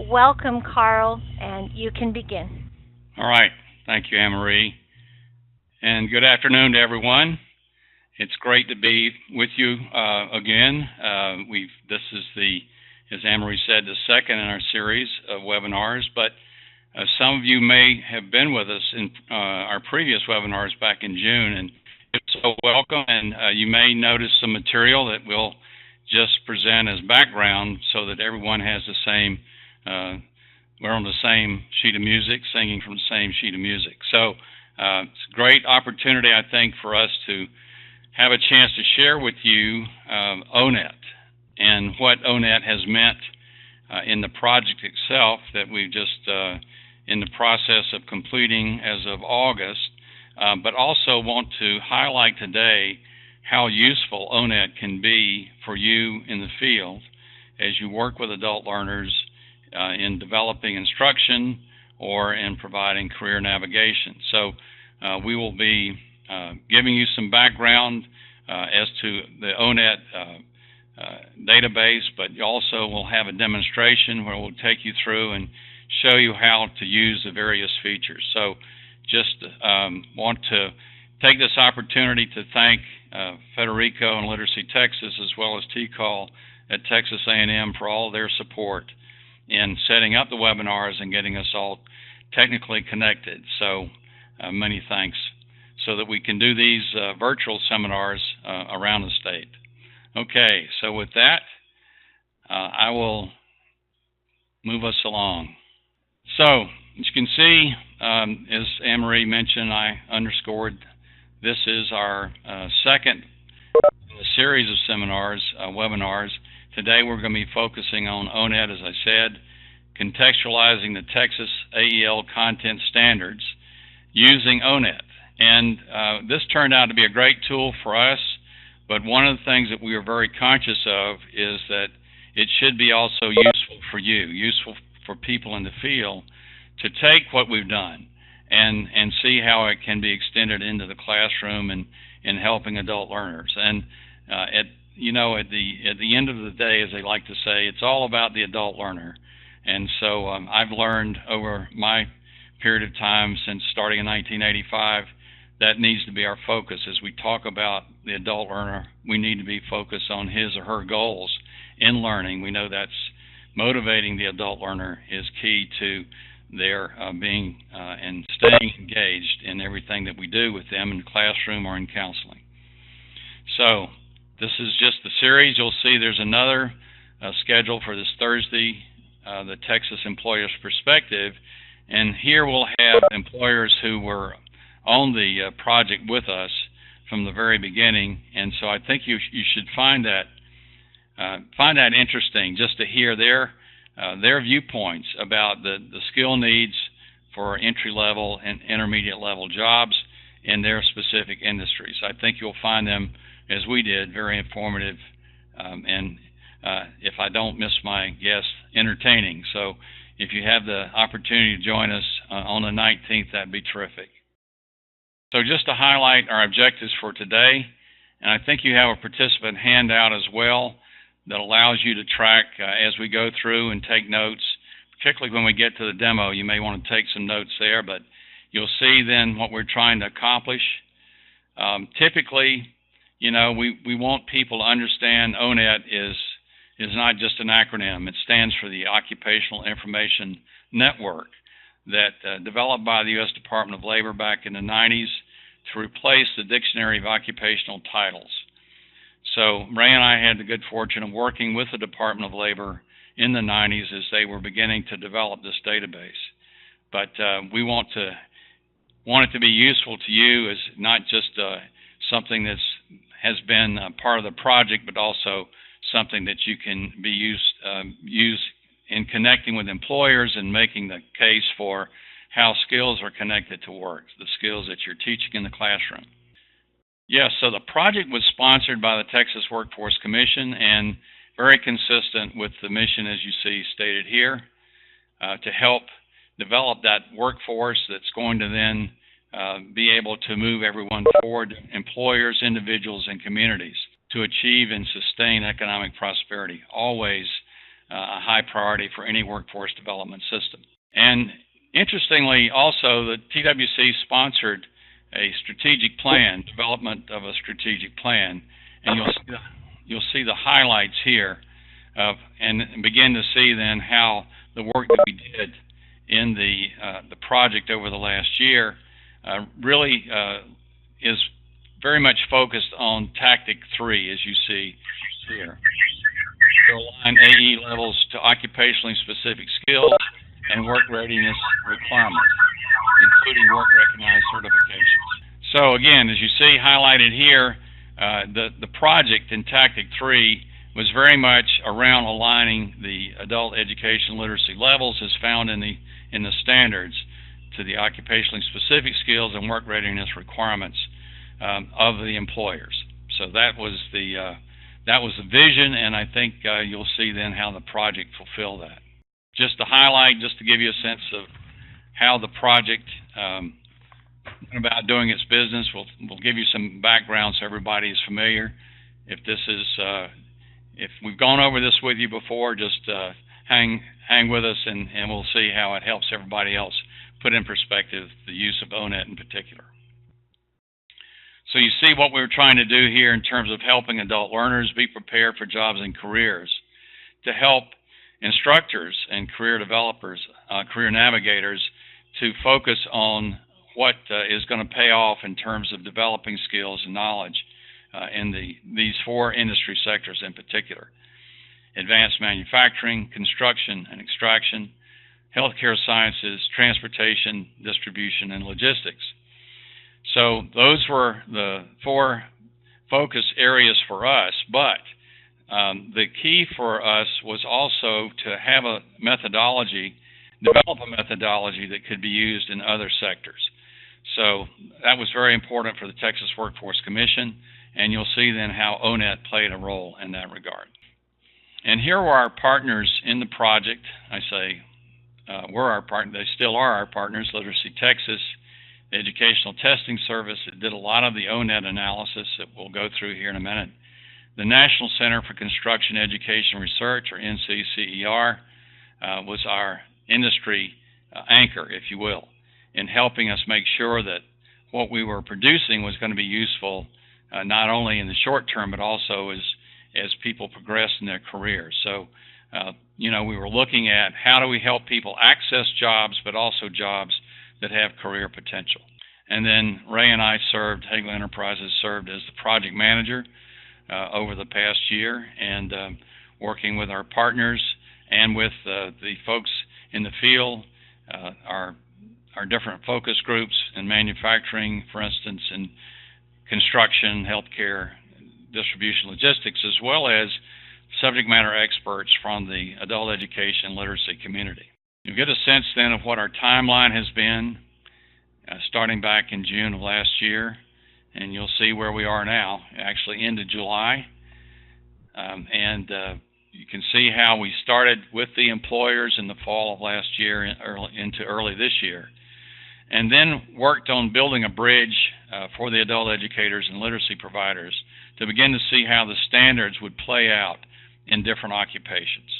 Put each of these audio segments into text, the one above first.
welcome, Carl, and you can begin. All right. Thank you, Anne-Marie. And good afternoon to everyone. It's great to be with you again. This is as Anne-Marie said, the second in our series of webinars, but some of you may have been with us in our previous webinars back in June, and so welcome. And you may notice some material that we'll just present as background so that everyone has the same, we're on the same sheet of music, singing from the same sheet of music. So it's a great opportunity, I think, for us to have a chance to share with you ONET and what ONET has meant in the project itself that we've just in the process of completing as of August, but also want to highlight today how useful ONET can be for you in the field as you work with adult learners in developing instruction or in providing career navigation. So we will be giving you some background as to the ONET database, but also we'll have a demonstration where we'll take you through and show you how to use the various features. So just want to take this opportunity to thank Federico and Literacy Texas, as well as TCAL at Texas A&M, for all their support in setting up the webinars and getting us all technically connected. So many thanks, so that we can do these virtual seminars around the state. Okay, so with that, I will move us along. So, as you can see, as Anne-Marie mentioned, I underscored, this is our second in a series of seminars, webinars. Today we're going to be focusing on ONET, as I said, contextualizing the Texas AEL content standards using ONET. And this turned out to be a great tool for us, but one of the things that we are very conscious of is that it should be also useful for you, useful for people in the field to take what we've done and see how it can be extended into the classroom and in helping adult learners. And at the end of the day, as they like to say, it's all about the adult learner. And so I've learned over my period of time since starting in 1985 that needs to be our focus. As we talk about the adult learner, we need to be focused on his or her goals in learning. We know that's motivating the adult learner is key to their being and staying engaged in everything that we do with them in the classroom or in counseling. So this is just the series. You'll see there's another schedule for this Thursday, the Texas Employer's Perspective, and here we'll have employers who were on the project with us from the very beginning, and so I think you should find that interesting, just to hear their viewpoints about the skill needs for entry-level and intermediate-level jobs in their specific industries. I think you'll find them, as we did, very informative and, if I don't miss my guess, entertaining. So if you have the opportunity to join us on the 19th, that'd be terrific. So just to highlight our objectives for today, and I think you have a participant handout as well that allows you to track as we go through and take notes, particularly when we get to the demo. You may want to take some notes there, but you'll see then what we're trying to accomplish. Typically, we want people to understand ONET is not just an acronym. It stands for the Occupational Information Network that developed by the U.S. Department of Labor back in the 90s to replace the Dictionary of Occupational Titles. So Ray and I had the good fortune of working with the Department of Labor in the 90s as they were beginning to develop this database. But we want it to be useful to you as not just something that has been part of the project, but also something that you can be use in connecting with employers and making the case for how skills are connected to work, the skills that you're teaching in the classroom. Yes, so the project was sponsored by the Texas Workforce Commission and very consistent with the mission, as you see stated here, to help develop that workforce that's going to then be able to move everyone forward, employers, individuals, and communities, to achieve and sustain economic prosperity, always a high priority for any workforce development system. And interestingly, also, the TWC sponsored a strategic plan, development of a strategic plan, and you'll see the highlights here, and begin to see then how the work that we did in the project over the last year really is very much focused on Tactic 3, as you see here. To align AE levels to occupationally specific skills and work readiness requirements, including work-recognized certifications. So again, as you see highlighted here, the project in Tactic 3 was very much around aligning the adult education literacy levels as found in the standards to the occupationally specific skills and work readiness requirements of the employers. So that was the vision, and I think you'll see then how the project fulfilled that. Just to highlight, just to give you a sense of how the project went about doing its business, we'll give you some background so everybody is familiar. If we've gone over this with you before, just hang with us, and we'll see how it helps everybody else put in perspective the use of ONET in particular. So you see what we were trying to do here in terms of helping adult learners be prepared for jobs and careers, to help instructors and career developers, career navigators, to focus on what is going to pay off in terms of developing skills and knowledge in these 4 industry sectors in particular: advanced manufacturing, construction and extraction, healthcare sciences, transportation, distribution, and logistics. So those were the 4 focus areas for us, but the key for us was also to have a methodology, develop a methodology that could be used in other sectors. So that was very important for the Texas Workforce Commission, and you'll see then how ONET played a role in that regard. And here were our partners in the project. I say were our partners, they still are our partners: Literacy Texas, the Educational Testing Service that did a lot of the ONET analysis that we'll go through here in a minute, the National Center for Construction Education Research, or NCCER, was our industry anchor, if you will, in helping us make sure that what we were producing was going to be useful not only in the short term, but also as people progress in their careers. So, we were looking at how do we help people access jobs, but also jobs that have career potential. And then Ray and I Hagler Enterprises served as the project manager over the past year, and working with our partners and with the folks in the field, our different focus groups in manufacturing, for instance, in construction, healthcare, distribution, logistics, as well as subject matter experts from the adult education literacy community. You get a sense then of what our timeline has been starting back in June of last year, and you'll see where we are now, actually into July. You can see how we started with the employers in the fall of last year into early this year, and then worked on building a bridge for the adult educators and literacy providers to begin to see how the standards would play out in different occupations.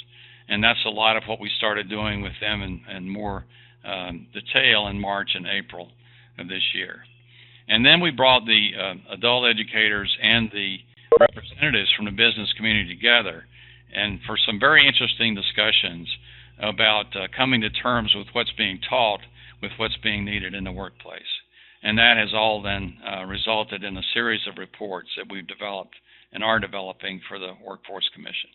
And that's a lot of what we started doing with them in more detail in March and April of this year. And then we brought the adult educators and the representatives from the business community together, and for some very interesting discussions about coming to terms with what's being taught, with what's being needed in the workplace. And that has all then resulted in a series of reports that we've developed and are developing for the Workforce Commission.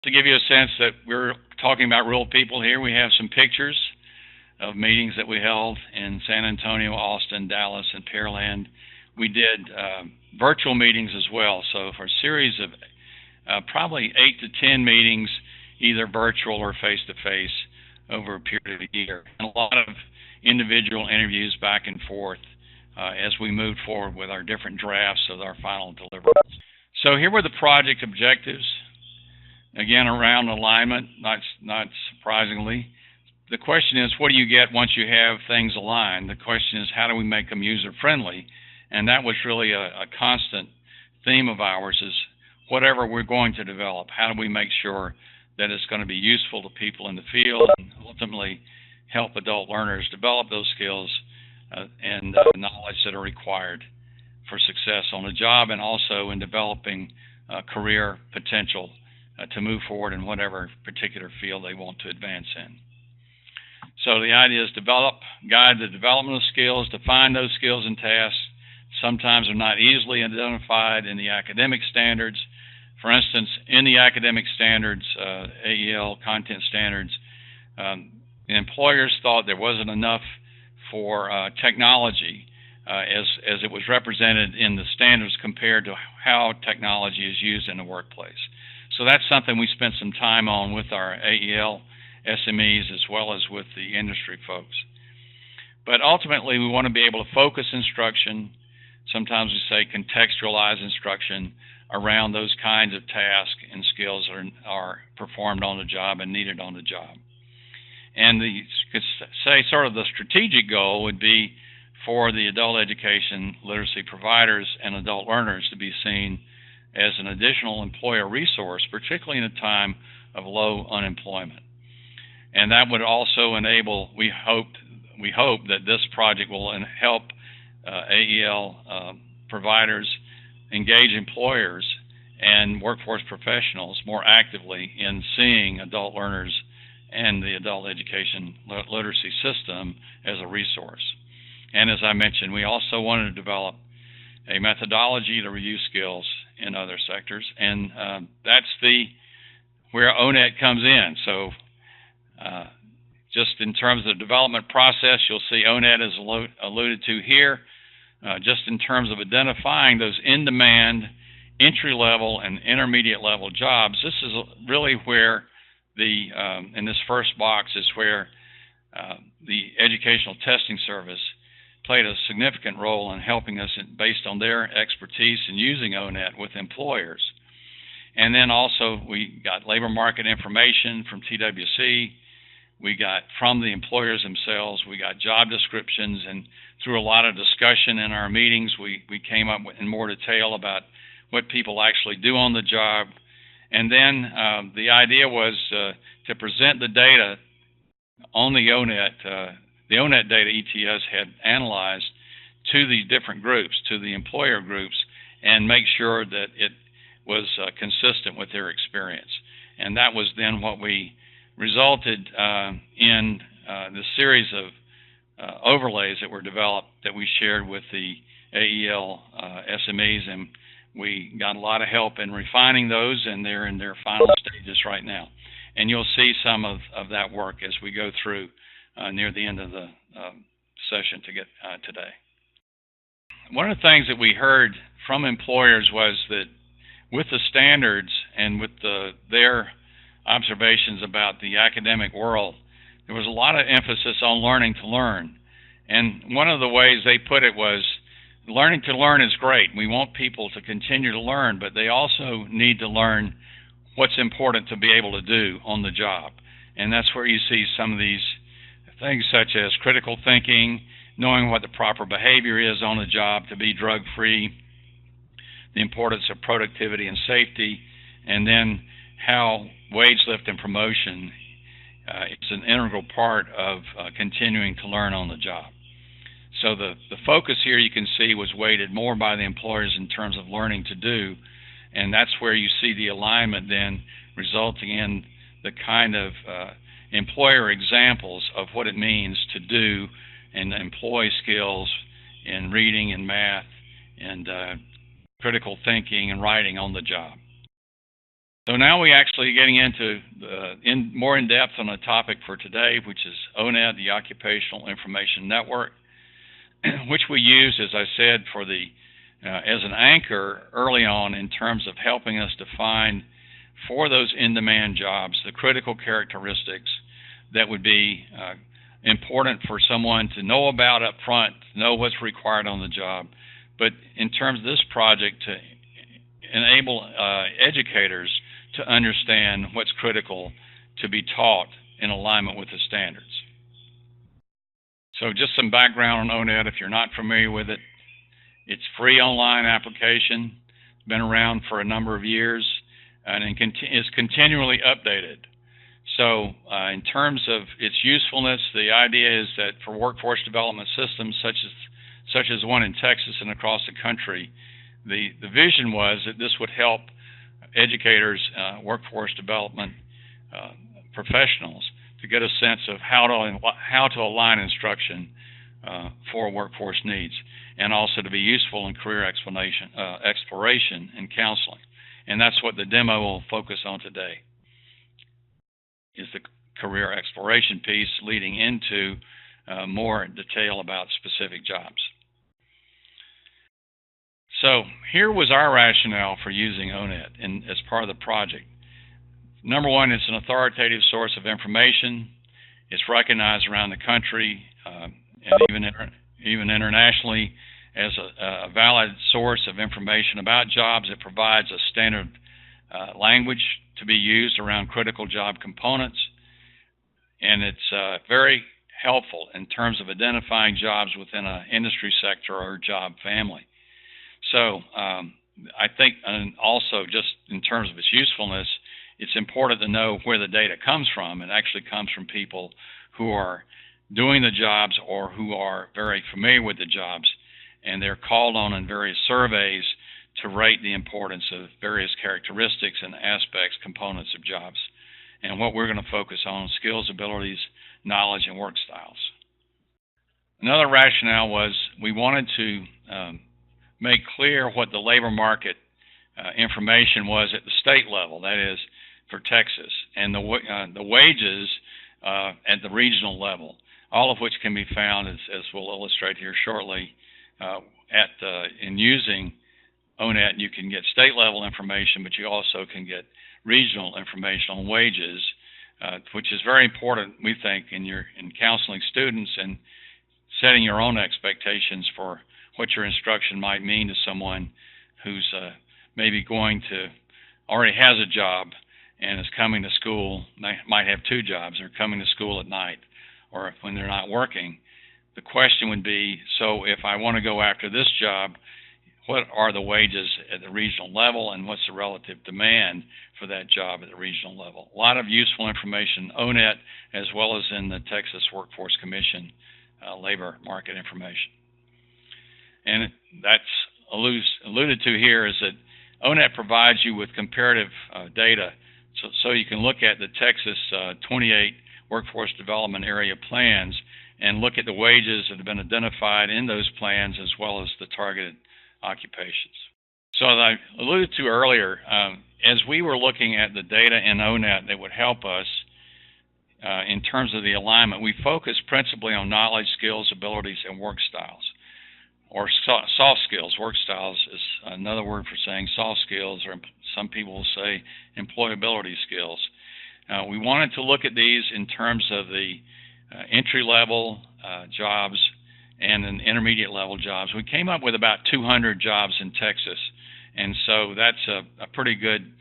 To give you a sense that we're talking about real people here, we have some pictures of meetings that we held in San Antonio, Austin, Dallas, and Pearland. We did virtual meetings as well, so for a series of probably 8 to 10 meetings, either virtual or face-to-face, over a period of a year, and a lot of individual interviews back and forth as we moved forward with our different drafts of our final deliverables. So here were the project objectives. Again, around alignment, not surprisingly. The question is, what do you get once you have things aligned? The question is, how do we make them user-friendly? And that was really a constant theme of ours, is whatever we're going to develop, how do we make sure that is going to be useful to people in the field and ultimately help adult learners develop those skills and knowledge that are required for success on the job, and also in developing career potential to move forward in whatever particular field they want to advance in. So the idea is guide the development of skills, define those skills and tasks. Sometimes they're not easily identified in the academic standards. For instance, in the academic standards, AEL content standards, the employers thought there wasn't enough for technology as it was represented in the standards compared to how technology is used in the workplace. So that's something we spent some time on with our AEL SMEs as well as with the industry folks. But ultimately, we want to be able to focus instruction, sometimes we say contextualize instruction, around those kinds of tasks and skills that are performed on the job and needed on the job. And sort of the strategic goal would be for the adult education literacy providers and adult learners to be seen as an additional employer resource, particularly in a time of low unemployment. And that would also enable, we hope that this project will help AEL providers engage employers and workforce professionals more actively in seeing adult learners and the adult education literacy system as a resource. And as I mentioned, we also wanted to develop a methodology to review skills in other sectors, and that's where ONET comes in. So just in terms of the development process, you'll see ONET is alluded to here. Just in terms of identifying those in-demand, entry-level, and intermediate-level jobs, this is really where in this first box is where the Educational Testing Service played a significant role in helping us based on their expertise in using ONET with employers. And then also we got labor market information from TWC. We got from the employers themselves, we got job descriptions, and through a lot of discussion in our meetings, we came up in more detail about what people actually do on the job. And then the idea was to present the data on the ONET data ETS had analyzed to the different groups, to the employer groups, and make sure that it was consistent with their experience. And that was then what we resulted in the series of overlays that were developed that we shared with the AEL SMEs, and we got a lot of help in refining those, and they're in their final stages right now. And you'll see some of that work as we go through near the end of the session today. One of the things that we heard from employers was that with the standards and with their observations about the academic world, there was a lot of emphasis on learning to learn. And one of the ways they put it was, learning to learn is great. We want people to continue to learn, but they also need to learn what's important to be able to do on the job. And that's where you see some of these things such as critical thinking, knowing what the proper behavior is on the job to be drug-free, the importance of productivity and safety, and then how wage lift and promotion is an integral part of continuing to learn on the job. So the focus here, you can see, was weighted more by the employers in terms of learning to do, and that's where you see the alignment then resulting in the kind of employer examples of what it means to do and employ skills in reading and math and critical thinking and writing on the job. So now we actually getting into more in depth on the topic for today, which is ONET, the Occupational Information Network, which we use, as I said, for as an anchor early on in terms of helping us define for those in-demand jobs the critical characteristics that would be important for someone to know about up front, to know what's required on the job, but in terms of this project to enable educators to understand what's critical to be taught in alignment with the standards. So just some background on ONET if you're not familiar with it. It's a free online application, been around for a number of years. and is continually updated. So in terms of its usefulness, the idea is that for workforce development systems such as one in Texas and across the country, the vision was that this would help educators, workforce development professionals to get a sense of how to align instruction for workforce needs, and also to be useful in career exploration and counseling. And that's what the demo will focus on today, is the career exploration piece leading into more detail about specific jobs. So here was our rationale for using ONET as part of the project. Number one, it's an authoritative source of information. It's recognized around the country and even internationally as a valid source of information about jobs. It provides a standard language to be used around critical job components, and it's very helpful in terms of identifying jobs within an industry sector or job family. So I think, and also just in terms of its usefulness, it's important to know where the data comes from. It actually comes from people who are doing the jobs or who are very familiar with the jobs, and they're called on in various surveys to rate the importance of various characteristics and aspects, components of jobs. And what we're going to focus on: skills, abilities, knowledge, and work styles. Another rationale was we wanted to make clear what the labor market information was at the state level, that is, for Texas, and the wages at the regional level, all of which can be found, as we'll illustrate here shortly, in using ONET. You can get state level information, but you also can get regional information on wages, which is very important, we think, in counseling students and setting your own expectations for what your instruction might mean to someone who's maybe already has a job and is coming to school. They might have two jobs. They're coming to school at night or when they're not working. The question would be, so if I want to go after this job, what are the wages at the regional level, and what's the relative demand for that job at the regional level? A lot of useful information, ONET, as well as in the Texas Workforce Commission labor market information. And that's alluded to here is that ONET provides you with comparative data, so you can look at the Texas 28 workforce development area plans and look at the wages that have been identified in those plans, as well as the targeted occupations. So as I alluded to earlier, as we were looking at the data in ONET that would help us in terms of the alignment, we focused principally on knowledge, skills, abilities, and work styles, or soft skills. Work styles is another word for saying soft skills, or some people will say employability skills. We wanted to look at these in terms of the entry-level jobs and then intermediate-level jobs. We came up with about 200 jobs in Texas, and so that's a pretty good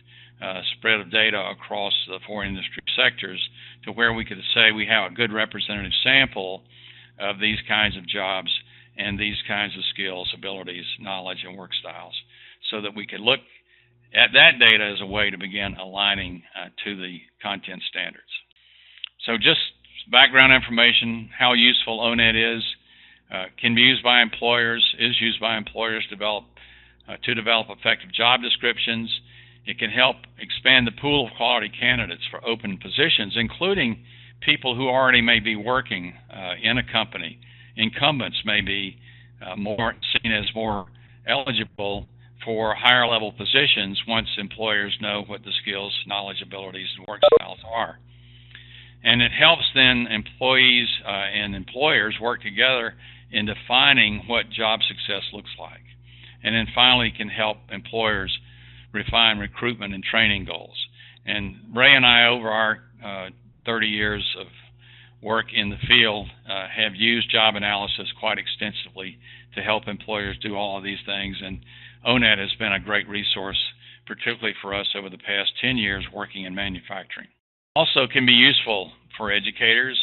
spread of data across the four industry sectors, to where we could say we have a good representative sample of these kinds of jobs and these kinds of skills, abilities, knowledge, and work styles, so that we could look at that data as a way to begin aligning to the content standards. So just background information: how useful ONET is, can be used by employers, is used by employers to develop effective job descriptions. It can help expand the pool of quality candidates for open positions, including people who already may be working in a company. Incumbents may be seen as more eligible for higher level positions once employers know what the skills, knowledge, abilities, and work styles are. And it helps then employees and employers work together in defining what job success looks like. And then finally, can help employers refine recruitment and training goals. And Ray and I, over our 30 years of work in the field, have used job analysis quite extensively to help employers do all of these things. And ONET has been a great resource, particularly for us over the past 10 years working in manufacturing. Also can be useful for educators,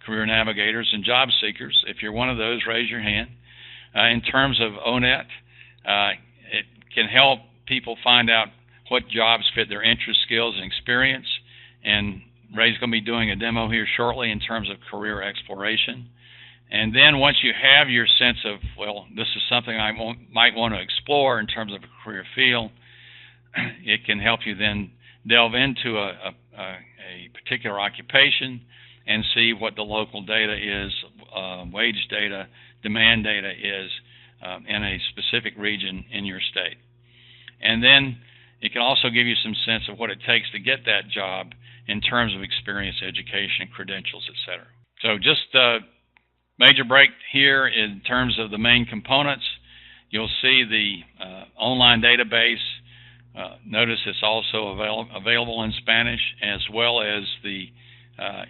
career navigators, and job seekers. If you're one of those, raise your hand. In terms of ONET, it can help people find out what jobs fit their interest, skills, and experience. And Ray's going to be doing a demo here shortly in terms of career exploration. And then once you have your sense of, well, this is something I might want to explore in terms of a career field, it can help you then delve into a particular occupation and see what the local data is, wage data, demand data is in a specific region in your state. And then it can also give you some sense of what it takes to get that job in terms of experience, education, credentials, etc. So just a major break here in terms of the main components. You'll see the online database. Notice it's also available in Spanish, as well as the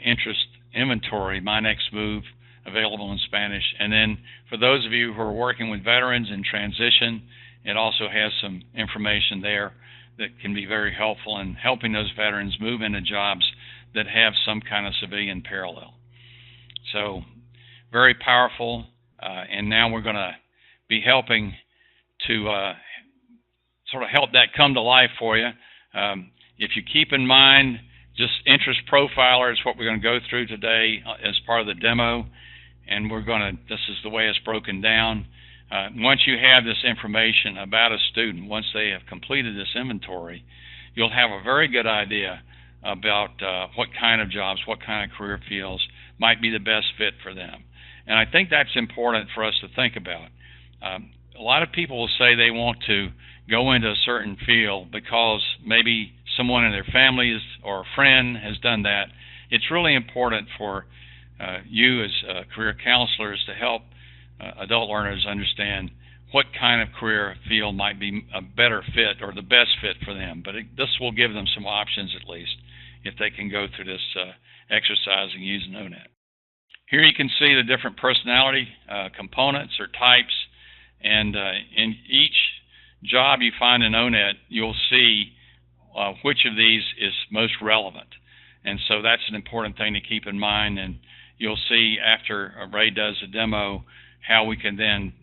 interest inventory, My Next Move, available in Spanish. And then for those of you who are working with veterans in transition, it also has some information there that can be very helpful in helping those veterans move into jobs that have some kind of civilian parallel. So very powerful, and now we're going to be helping to sort of help that come to life for you. If you keep in mind, just interest profiler is what we're going to go through today as part of the demo, and this is the way it's broken down. Once you have this information about a student, once they have completed this inventory, you'll have a very good idea about what kind of jobs, what kind of career fields might be the best fit for them. And I think that's important for us to think about. A lot of people will say they want to go into a certain field because maybe someone in their family or a friend has done that. It's really important for you as career counselors to help adult learners understand what kind of career field might be a better fit or the best fit for them. But this will give them some options, at least, if they can go through this exercise and use ONET. Here you can see the different personality components or types, and in each job you find in ONET, you'll see which of these is most relevant. And so that's an important thing to keep in mind, and you'll see after Ray does a demo how we can then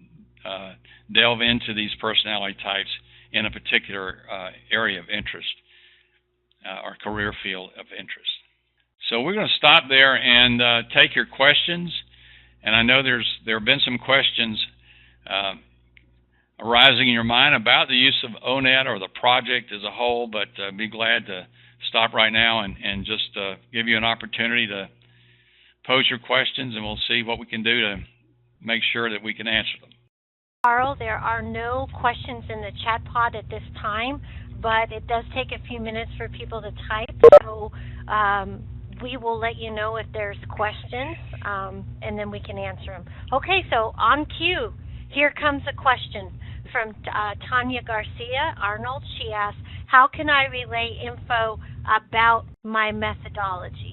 delve into these personality types in a particular area of interest or career field of interest. So we're going to stop there and take your questions. And I know there have been some questions arising in your mind about the use of ONET or the project as a whole, but be glad to stop right now and just give you an opportunity to pose your questions, and we'll see what we can do to make sure that we can answer them. Carl, there are no questions in the chat pod at this time, but it does take a few minutes for people to type, so we will let you know if there's questions, and then we can answer them. Okay, so on cue, here comes a question from Tanya Garcia Arnold. She asks, how can I relay info about my methodology?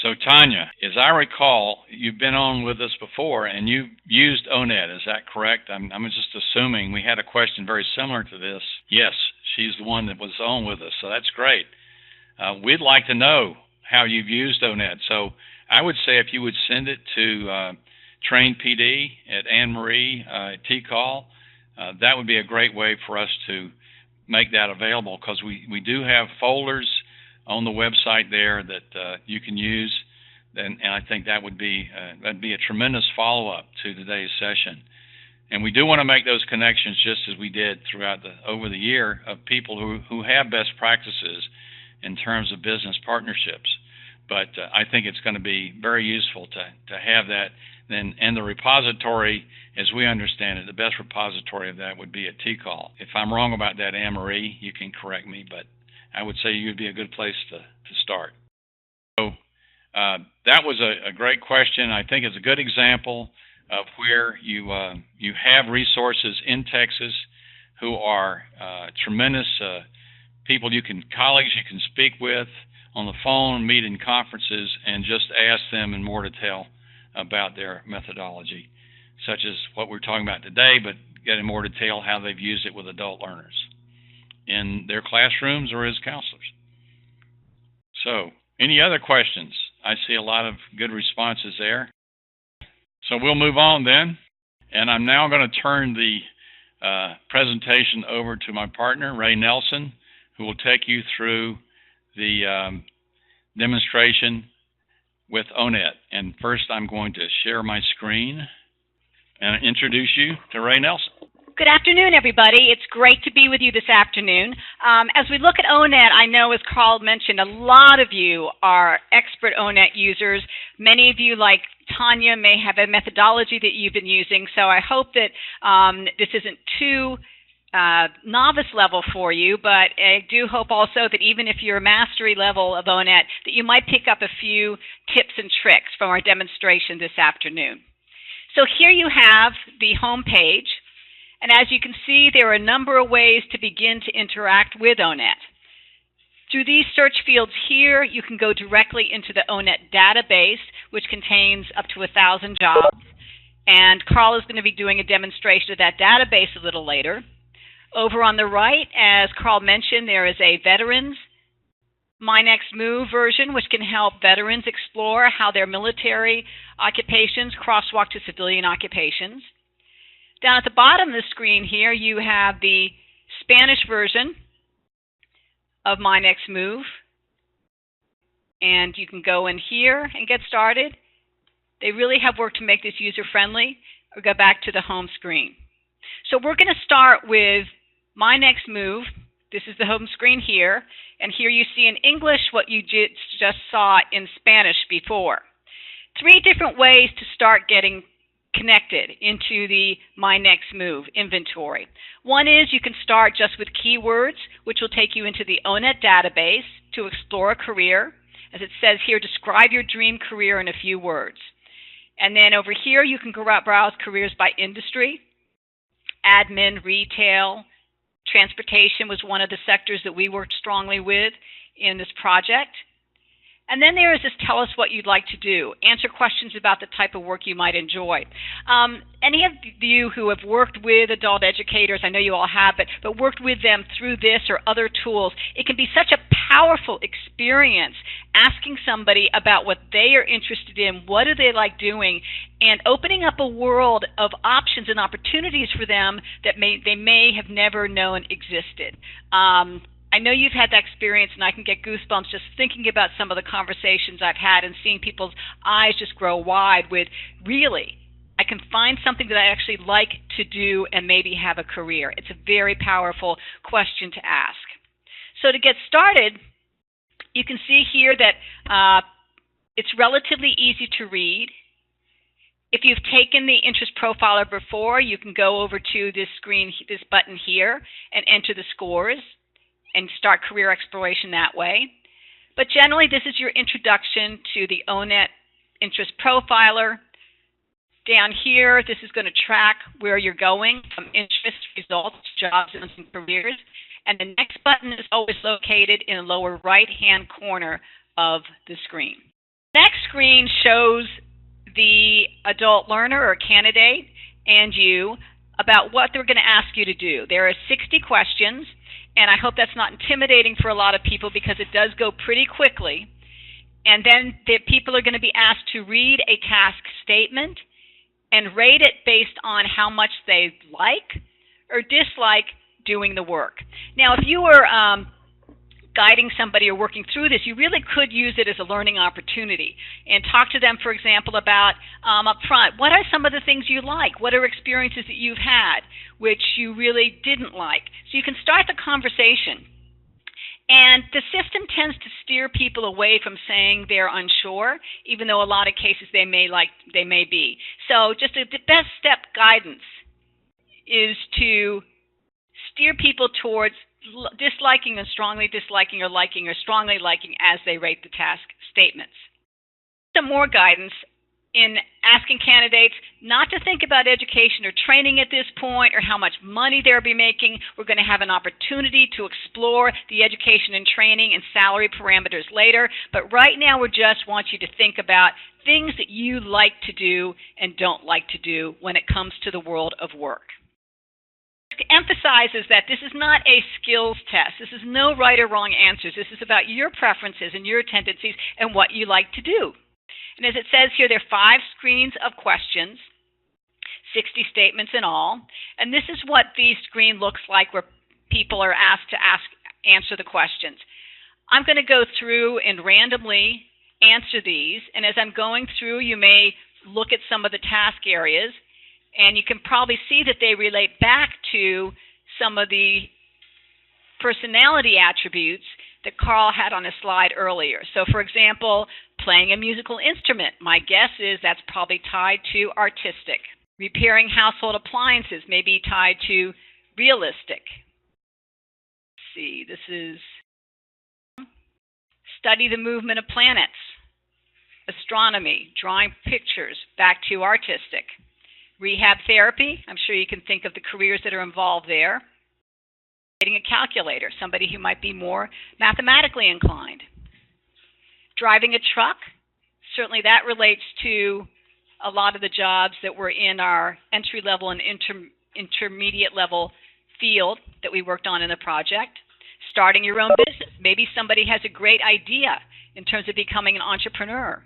So Tanya, as I recall, you've been on with us before and you've used ONET, is that correct? I'm just assuming we had a question very similar to this. Yes, she's the one that was on with us, so that's great. We'd like to know how you've used ONET. So I would say if you would send it to Train PD at Anne Marie TCall, that would be a great way for us to make that available, because we do have folders on the website there that you can use, and I think that would be that'd be a tremendous follow-up to today's session. And we do want to make those connections, just as we did throughout over the year, of people who have best practices in terms of business partnerships. But I think it's going to be very useful to have that. And the repository, as we understand it, the best repository of that would be at TCall. If I'm wrong about that, Anne Marie, you can correct me, but I would say you'd be a good place to start. So that was a great question. I think it's a good example of where you have resources in Texas who are tremendous people, colleagues you can speak with on the phone, meet in conferences, and just ask them in more detail about their methodology, such as what we're talking about today, but get in more detail how they've used it with adult learners in their classrooms or as counselors. So, any other questions? I see a lot of good responses there. So we'll move on then, and I'm now going to turn the presentation over to my partner, Ray Nelson, who will take you through the demonstration with ONET. And first, I'm going to share my screen and introduce you to Ray Nelson. Good afternoon, everybody. It's great to be with you this afternoon. As we look at ONET, I know, as Carl mentioned, a lot of you are expert ONET users. Many of you, like Tanya, may have a methodology that you've been using, so I hope that this isn't too novice level for you, but I do hope also that even if you're a mastery level of ONET, that you might pick up a few tips and tricks from our demonstration this afternoon. So here you have the home page. And as you can see, there are a number of ways to begin to interact with ONET. Through these search fields here, you can go directly into the ONET database, which contains up to 1,000 jobs. And Carl is going to be doing a demonstration of that database a little later. Over on the right, as Carl mentioned, there is a Veterans My Next Move version, which can help veterans explore how their military occupations crosswalk to civilian occupations. Down at the bottom of the screen here, you have the Spanish version of My Next Move. And you can go in here and get started. They really have worked to make this user-friendly. Or go back to the home screen. So we're going to start with My Next Move. This is the home screen here. And here you see in English what you just saw in Spanish before. 3 different ways to start getting connected into the My Next Move inventory. One is you can start just with keywords, which will take you into the ONET database to explore a career. As it says here, describe your dream career in a few words. And then over here, you can browse careers by industry. Admin, retail, transportation was one of the sectors that we worked strongly with in this project. And then there is this tell us what you'd like to do. Answer questions about the type of work you might enjoy. Any of you who have worked with adult educators, I know you all have, but worked with them through this or other tools, it can be such a powerful experience asking somebody about what they are interested in, what do they like doing, and opening up a world of options and opportunities for them that they may have never known existed. I know you've had that experience, and I can get goosebumps just thinking about some of the conversations I've had and seeing people's eyes just grow wide with, really, I can find something that I actually like to do and maybe have a career. It's a very powerful question to ask. So to get started, you can see here that it's relatively easy to read. If you've taken the interest profiler before, you can go over to this screen, this button here, and enter the scores and start career exploration that way. But generally, this is your introduction to the ONET interest profiler. Down here, this is going to track where you're going from interest, results, jobs, and careers. And the next button is always located in the lower right-hand corner of the screen. The next screen shows the adult learner or candidate and you about what they're going to ask you to do. There are 60 questions. And I hope that's not intimidating for a lot of people because it does go pretty quickly. And then the people are going to be asked to read a task statement and rate it based on how much they like or dislike doing the work. Now, if you were guiding somebody or working through this, you really could use it as a learning opportunity and talk to them, for example, about up front, what are some of the things you like? What are experiences that you've had which you really didn't like? So you can start the conversation. And the system tends to steer people away from saying they're unsure, even though a lot of cases they may be. So just the best step guidance is to steer people towards disliking and strongly disliking or liking or strongly liking as they rate the task statements. Some more guidance in asking candidates not to think about education or training at this point or how much money they'll be making. We're going to have an opportunity to explore the education and training and salary parameters later, but right now we just want you to think about things that you like to do and don't like to do when it comes to the world of work. Emphasizes that this is not a skills test. This is no right or wrong answers. This is about your preferences and your tendencies and what you like to do. And as it says here, there are 5 screens of questions, 60 statements in all. And this is what the screen looks like where people are asked to answer the questions. I'm going to go through and randomly answer these, and as I'm going through, you may look at some of the task areas, and you can probably see that they relate back to some of the personality attributes that Carl had on a slide earlier. So for example, playing a musical instrument, my guess is that's probably tied to artistic. Repairing household appliances may be tied to realistic. Let's see, this is study the movement of planets. Astronomy, drawing pictures, back to artistic. Rehab therapy, I'm sure you can think of the careers that are involved there. Getting a calculator, somebody who might be more mathematically inclined. Driving a truck, certainly that relates to a lot of the jobs that were in our entry-level and intermediate level field that we worked on in the project. Starting your own business, maybe somebody has a great idea in terms of becoming an entrepreneur.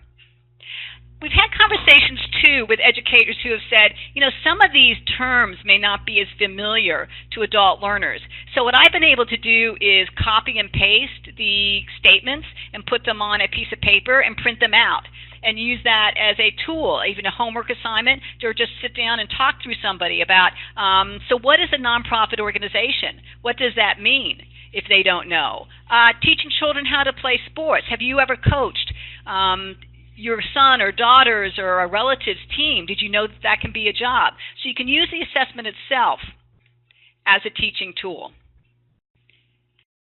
We've had conversations, too, with educators who have said, you know, some of these terms may not be as familiar to adult learners. So what I've been able to do is copy and paste the statements and put them on a piece of paper and print them out and use that as a tool, even a homework assignment, or just sit down and talk through somebody about, so what is a nonprofit organization? What does that mean if they don't know? Teaching children how to play sports. Have you ever coached your son or daughters or a relative's team? Did you know that that can be a job? So you can use the assessment itself as a teaching tool.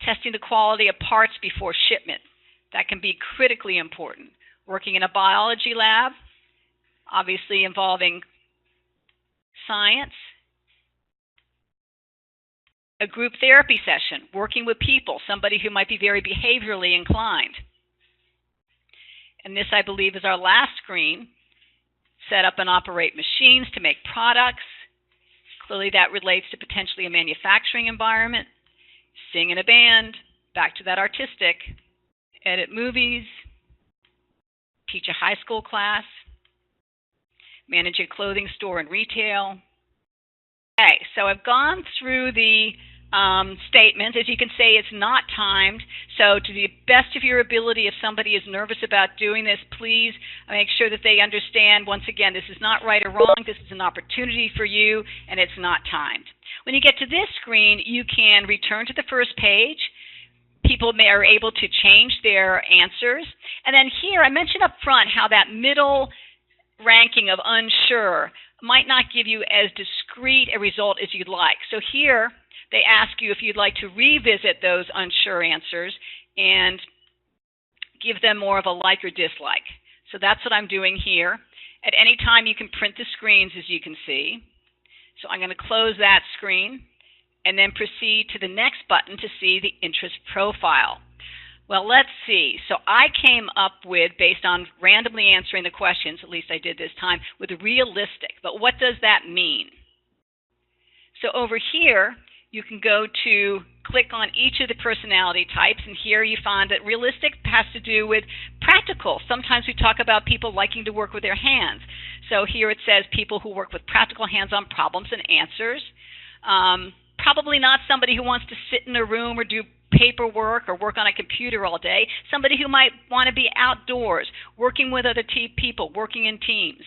Testing the quality of parts before shipment. That can be critically important. Working in a biology lab, obviously involving science. A group therapy session, working with people, somebody who might be very behaviorally inclined. And this, I believe, is our last screen. Set up and operate machines to make products. Clearly that relates to potentially a manufacturing environment. Sing in a band, back to that artistic. Edit movies. Teach a high school class. Manage a clothing store and retail. Okay, so I've gone through the statements. As you can see, it's not timed. So to the best of your ability, if somebody is nervous about doing this, please make sure that they understand, once again, this is not right or wrong. This is an opportunity for you, and it's not timed. When you get to this screen, you can return to the first page. People are able to change their answers. And then here, I mentioned up front how that middle ranking of unsure might not give you as discrete a result as you'd like. So here, they ask you if you'd like to revisit those unsure answers and give them more of a like or dislike. So that's what I'm doing here. At any time, you can print the screens, as you can see. So I'm going to close that screen and then proceed to the next button to see the interest profile. Well, let's see. So I came up with, based on randomly answering the questions, at least I did this time, with realistic. But what does that mean? So over here, you can go to click on each of the personality types, and here you find that realistic has to do with practical. Sometimes we talk about people liking to work with their hands. So here it says people who work with practical hands-on problems and answers. Probably not somebody who wants to sit in a room or do paperwork or work on a computer all day. Somebody who might want to be outdoors, working with other people, working in teams.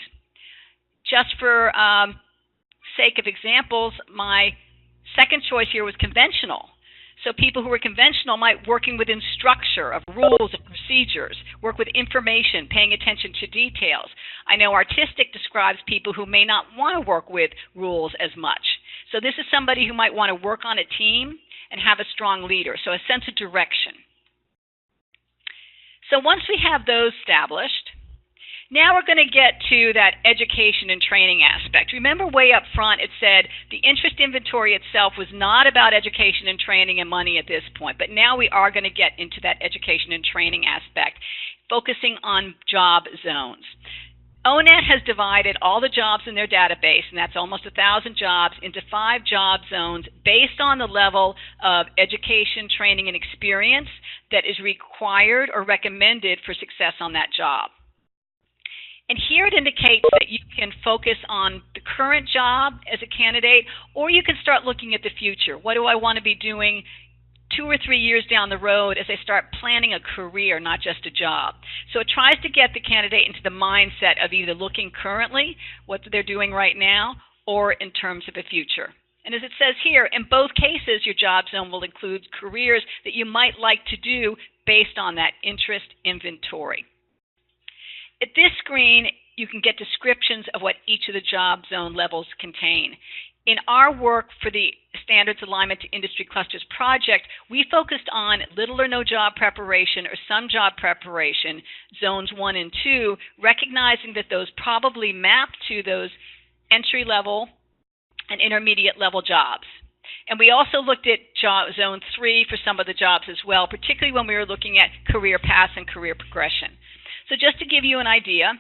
Just for sake of examples, my second choice here was conventional. So people who are conventional might working within structure of rules and procedures, work with information, paying attention to details. I know artistic describes people who may not want to work with rules as much. So this is somebody who might want to work on a team and have a strong leader, so a sense of direction. So once we have those established, now we're going to get to that education and training aspect. Remember way up front it said the interest inventory itself was not about education and training and money at this point, but now we are going to get into that education and training aspect, focusing on job zones. ONET has divided all the jobs in their database, and that's almost 1,000 jobs, into 5 job zones based on the level of education, training, and experience that is required or recommended for success on that job. And here it indicates that you can focus on the current job as a candidate, or you can start looking at the future. What do I want to be doing 2 or 3 years down the road as they start planning a career, not just a job. So it tries to get the candidate into the mindset of either looking currently, what they're doing right now, or in terms of the future. And as it says here, in both cases, your job zone will include careers that you might like to do based on that interest inventory. At this screen, you can get descriptions of what each of the job zone levels contain. In our work for the Standards Alignment to Industry Clusters project, we focused on little or no job preparation or some job preparation, zones 1 and 2, recognizing that those probably map to those entry-level and intermediate-level jobs. And we also looked at zone 3 for some of the jobs as well, particularly when we were looking at career paths and career progression. So just to give you an idea,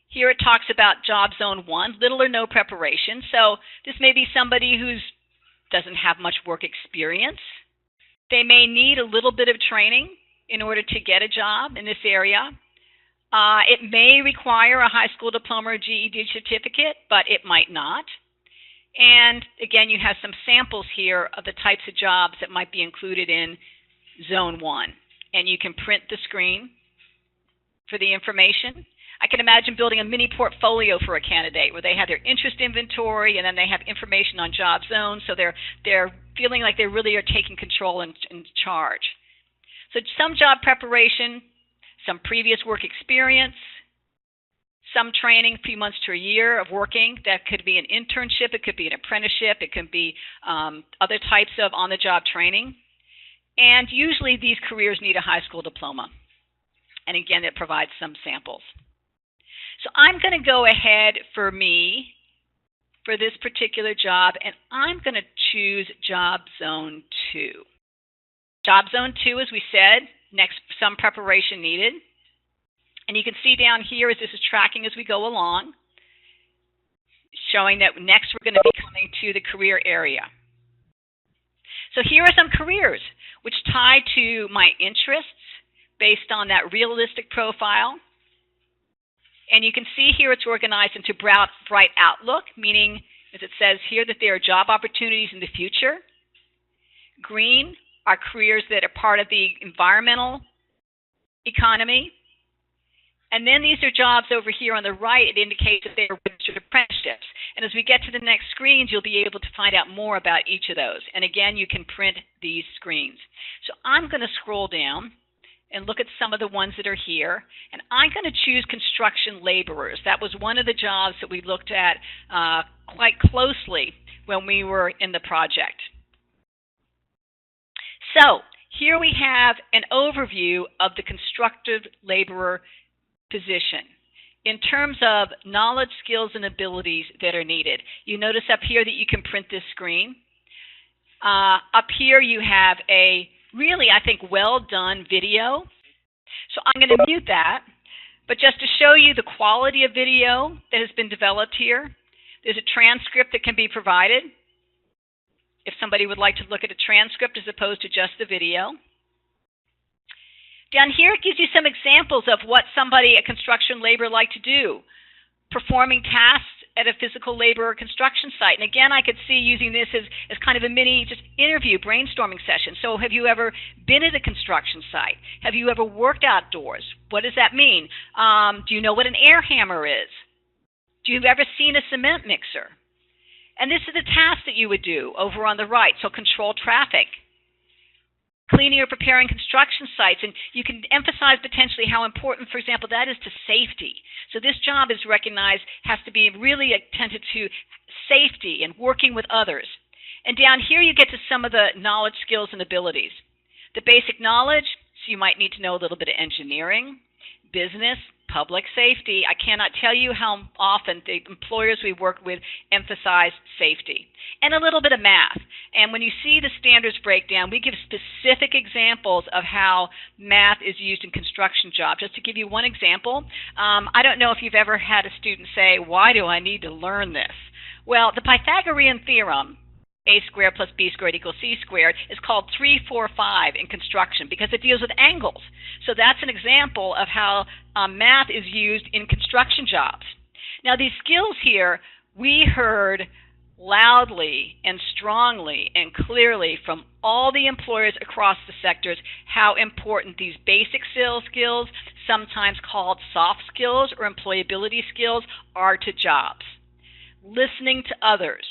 here it talks about job zone 1, little or no preparation. So this may be somebody who doesn't have much work experience. They may need a little bit of training in order to get a job in this area. It may require a high school diploma or GED certificate, but it might not. And again, you have some samples here of the types of jobs that might be included in zone 1. And you can print the screen for the information. I can imagine building a mini portfolio for a candidate where they have their interest inventory and then they have information on job zones, so they're feeling like they really are taking control and charge. So some job preparation, some previous work experience, some training, a few months to a year of working. That could be an internship, it could be an apprenticeship, it could be other types of on-the-job training. And usually these careers need a high school diploma. And again, it provides some samples. So I'm going to go ahead for this particular job, and I'm going to choose job zone 2. Job zone 2, as we said, next some preparation needed. And you can see down here as this is tracking as we go along, showing that next we're going to be coming to the career area. So here are some careers which tie to my interests based on that realistic profile. And you can see here it's organized into bright outlook, meaning, as it says here, that there are job opportunities in the future. Green are careers that are part of the environmental economy. And then these are jobs over here on the right. It indicates that they are registered apprenticeships. And as we get to the next screens, you'll be able to find out more about each of those. And again, you can print these screens. So I'm going to scroll down and look at some of the ones that are here. And I'm going to choose construction laborers. That was one of the jobs that we looked at quite closely when we were in the project. So here we have an overview of the constructive laborer position in terms of knowledge, skills, and abilities that are needed. You notice up here that you can print this screen. Up here you have a really, I think, well done video. So I'm going to mute that. But just to show you the quality of video that has been developed here, there's a transcript that can be provided if somebody would like to look at a transcript as opposed to just the video. Down here, it gives you some examples of what somebody, a construction laborer, like to do. Performing tasks at a physical labor or construction site. And again, I could see using this as kind of a mini just interview, brainstorming session. So have you ever been at a construction site? Have you ever worked outdoors? What does that mean? Do you know what an air hammer is? Do you ever seen a cement mixer? And this is the task that you would do over on the right. So control traffic, cleaning or preparing construction sites, and you can emphasize potentially how important, for example, that is to safety. So this job is recognized, has to be really attentive to safety and working with others. And down here you get to some of the knowledge, skills, and abilities. The basic knowledge, so you might need to know a little bit of engineering, business, public safety. I cannot tell you how often the employers we work with emphasize safety. And a little bit of math. And when you see the standards breakdown, we give specific examples of how math is used in construction jobs. Just to give you one example, I don't know if you've ever had a student say, why do I need to learn this? Well, the Pythagorean theorem, a squared plus b squared equals c squared, is called 3, 4, 5 in construction because it deals with angles. So that's an example of how math is used in construction jobs. Now these skills here, we heard loudly and strongly and clearly from all the employers across the sectors how important these basic sales skills, sometimes called soft skills or employability skills, are to jobs. Listening to others,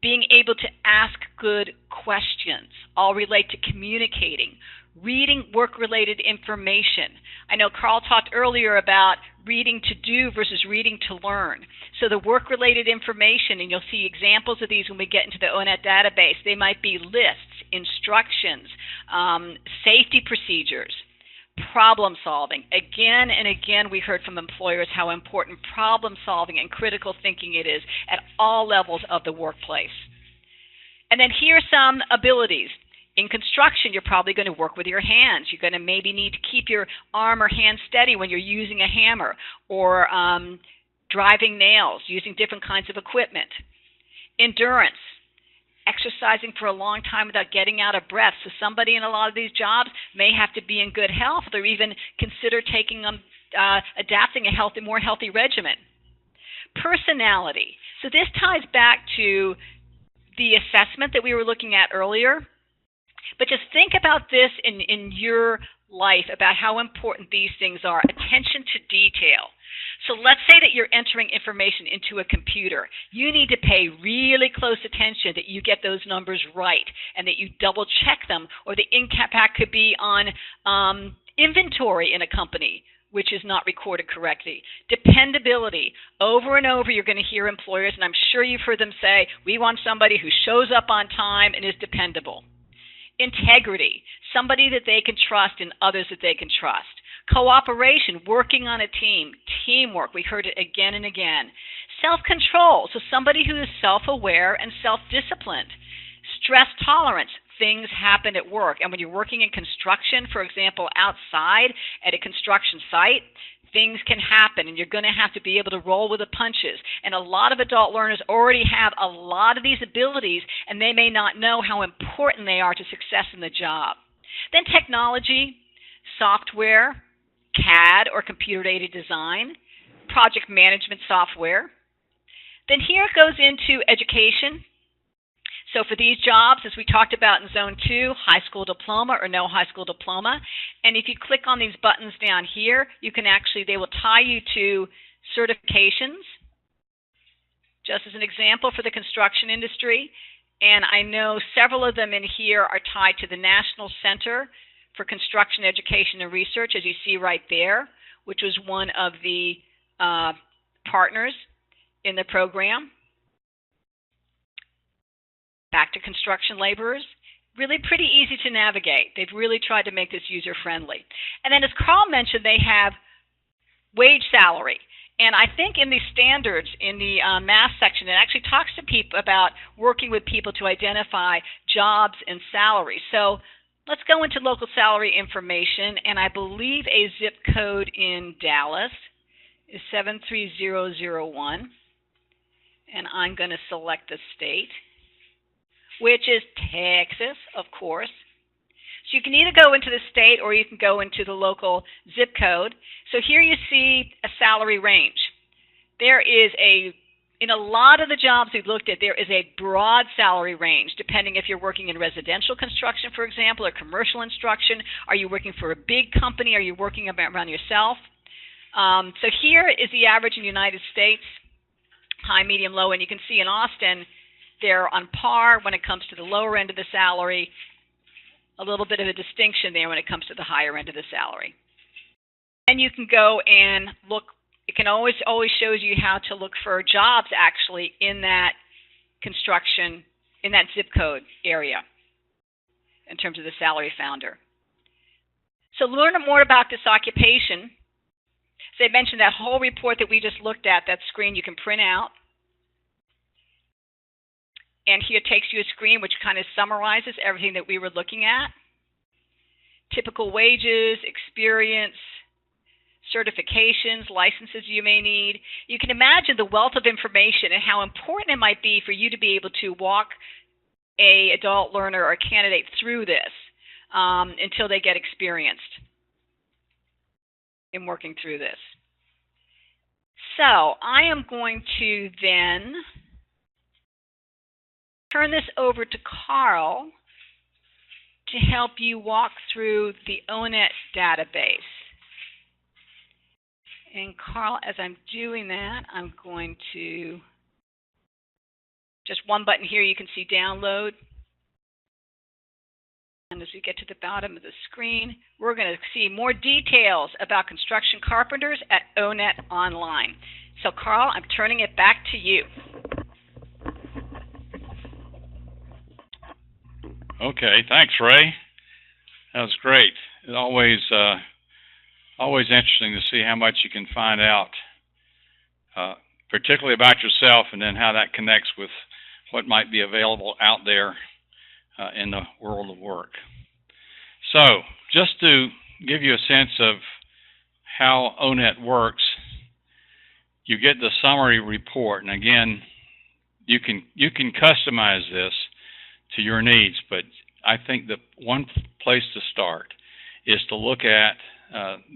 being able to ask good questions, all relate to communicating, reading work-related information. I know Carl talked earlier about reading to do versus reading to learn. So the work-related information, and you'll see examples of these when we get into the ONET database, they might be lists, instructions, safety procedures, problem solving. Again and again, we heard from employers how important problem solving and critical thinking it is at all levels of the workplace. And then here are some abilities. In construction, you're probably going to work with your hands. You're going to maybe need to keep your arm or hand steady when you're using a hammer or driving nails, using different kinds of equipment. Endurance, exercising for a long time without getting out of breath. So somebody in a lot of these jobs may have to be in good health or even consider taking adapting a more healthy regimen. Personality. So this ties back to the assessment that we were looking at earlier. But just think about this in your life, about how important these things are. Attention to detail. So let's say that you're entering information into a computer. You need to pay really close attention that you get those numbers right and that you double check them, or the impact could be on inventory in a company, which is not recorded correctly. Dependability. Over and over you're going to hear employers, and I'm sure you've heard them say, we want somebody who shows up on time and is dependable. Integrity, somebody that they can trust and others that they can trust. Cooperation, working on a team. Teamwork, we heard it again and again. Self-control, so somebody who is self-aware and self-disciplined. Stress tolerance, things happen at work. And when you're working in construction, for example, outside at a construction site, things can happen, and you're going to have to be able to roll with the punches. And a lot of adult learners already have a lot of these abilities, and they may not know how important they are to success in the job. Then technology, software, CAD or computer-aided design, project management software. Then here it goes into education. So for these jobs, as we talked about in Zone 2, high school diploma or no high school diploma. And if you click on these buttons down here, you can actually, they will tie you to certifications, just as an example for the construction industry. And I know several of them in here are tied to the National Center for Construction Education and Research, as you see right there, which was one of the partners in the program. Back to construction laborers, really pretty easy to navigate. They've really tried to make this user-friendly. And then as Carl mentioned, they have wage salary. And I think in the standards, in the math section, it actually talks to people about working with people to identify jobs and salary. So let's go into local salary information, and I believe a zip code in Dallas is 73001. And I'm going to select the state, which is Texas, of course. So you can either go into the state or you can go into the local zip code. So here you see a salary range. There is in a lot of the jobs we've looked at, there is a broad salary range, depending if you're working in residential construction, for example, or commercial instruction. Are you working for a big company? Are you working around yourself? So here is the average in the United States, high, medium, low, and you can see in Austin, they're on par when it comes to the lower end of the salary, a little bit of a distinction there when it comes to the higher end of the salary. And you can go and look, it can always shows you how to look for jobs actually in that construction, in that zip code area in terms of the salary founder. So learn more about this occupation. So I mentioned that whole report that we just looked at, that screen you can print out. And here it takes you a screen which kind of summarizes everything that we were looking at. Typical wages, experience, certifications, licenses you may need. You can imagine the wealth of information and how important it might be for you to be able to walk an adult learner or a candidate through this until they get experienced in working through this. So I am going to then turn this over to Carl to help you walk through the ONET database. And Carl, as I'm doing that, I'm going to, just one button here, you can see download. And as we get to the bottom of the screen, we're going to see more details about construction carpenters at ONET Online. So Carl, I'm turning it back to you. Okay, thanks, Ray. That was great. It's always interesting to see how much you can find out, particularly about yourself, and then how that connects with what might be available out there in the world of work. So, just to give you a sense of how ONET works, you get the summary report, and again, you can customize this to your needs, but I think the one place to start is to look at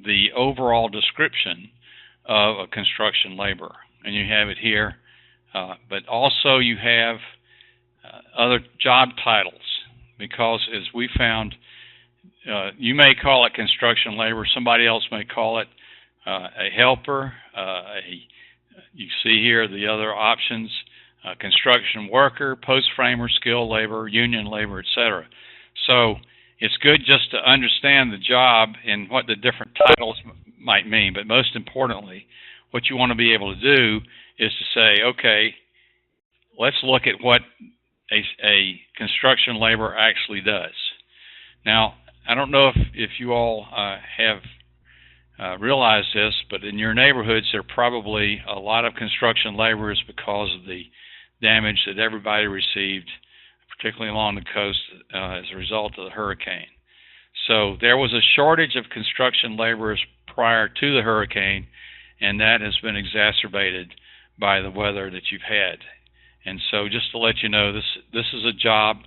the overall description of a construction laborer, and you have it here, but also you have other job titles, because as we found, you may call it construction labor, somebody else may call it a helper, you see here the other options, construction worker, post framer, skilled labor, union labor, etc. So it's good just to understand the job and what the different titles might mean, but most importantly, what you want to be able to do is to say, okay, let's look at what a construction laborer actually does. Now, I don't know if you all have realized this, but in your neighborhoods there are probably a lot of construction laborers because of the damage that everybody received, particularly along the coast as a result of the hurricane. So there was a shortage of construction laborers prior to the hurricane, and that has been exacerbated by the weather that you've had. And so just to let you know, this is a job,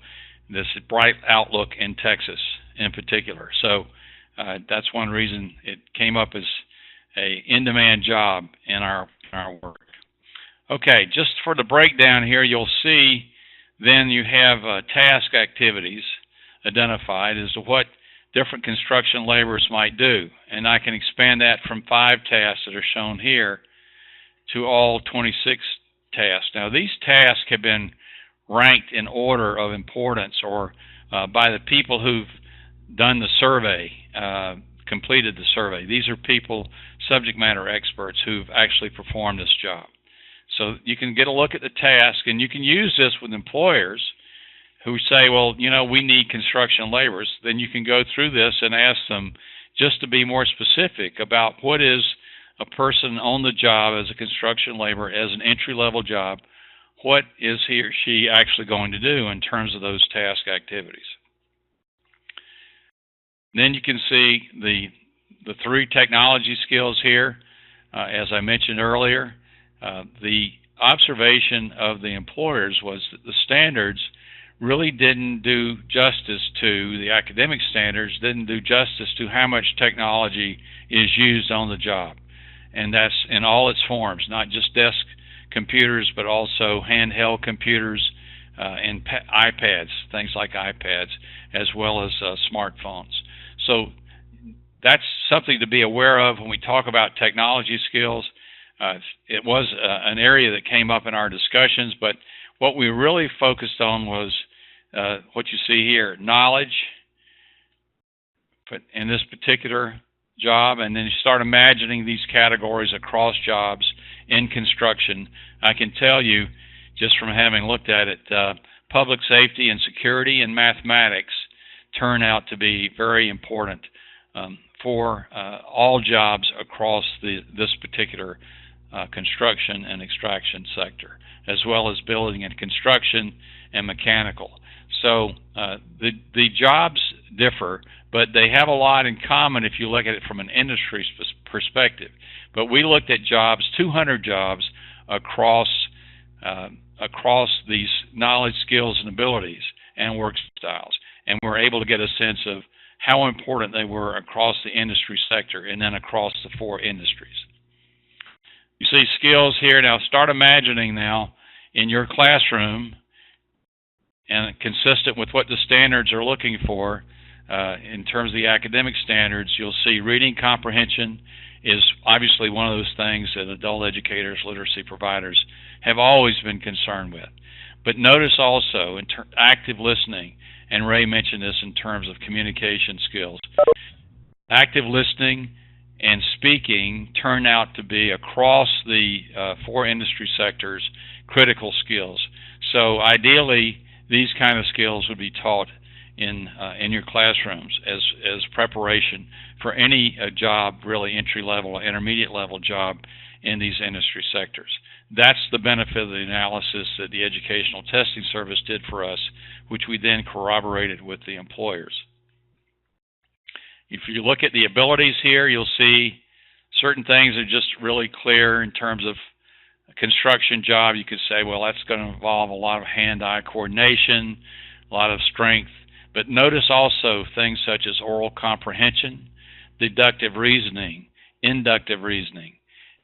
this bright outlook in Texas in particular. So that's one reason it came up as a in-demand job in our work. Okay, just for the breakdown here, you'll see then you have task activities identified as to what different construction laborers might do. And I can expand that from 5 tasks that are shown here to all 26 tasks. Now, these tasks have been ranked in order of importance or by the people who've done the survey, completed the survey. These are people, subject matter experts, who've actually performed this job. So you can get a look at the task, and you can use this with employers who say, well, you know, we need construction laborers. Then you can go through this and ask them just to be more specific about what is a person on the job as a construction laborer, as an entry-level job, what is he or she actually going to do in terms of those task activities. Then you can see the 3 technology skills here. As I mentioned earlier, the observation of the employers was that the standards really didn't do justice to, the academic standards didn't do justice to how much technology is used on the job. And that's in all its forms, not just desk computers, but also handheld computers and iPads, things like iPads, as well as smartphones. So that's something to be aware of when we talk about technology skills. It was an area that came up in our discussions, but what we really focused on was what you see here, knowledge in this particular job, and then you start imagining these categories across jobs in construction. I can tell you, just from having looked at it, public safety and security and mathematics turn out to be very important for all jobs across this particular construction and extraction sector, as well as building and construction and mechanical. So the jobs differ, but they have a lot in common if you look at it from an industry perspective. But we looked at jobs, 200 jobs across these knowledge, skills, and abilities and work styles, and we're able to get a sense of how important they were across the industry sector and then across the 4 industries. You see skills here. Now start imagining now in your classroom and consistent with what the standards are looking for in terms of the academic standards. You'll see reading comprehension is obviously one of those things that adult educators, literacy providers have always been concerned with. But notice also active listening, and Ray mentioned this in terms of communication skills. Active listening and speaking turn out to be, across the 4 industry sectors, critical skills. So ideally, these kind of skills would be taught in your classrooms as preparation for any job, really entry level or intermediate level job in these industry sectors. That's the benefit of the analysis that the Educational Testing Service did for us, which we then corroborated with the employers. If you look at the abilities here, you'll see certain things are just really clear. In terms of a construction job, you could say, well, that's going to involve a lot of hand-eye coordination, a lot of strength. But notice also things such as oral comprehension, deductive reasoning, inductive reasoning,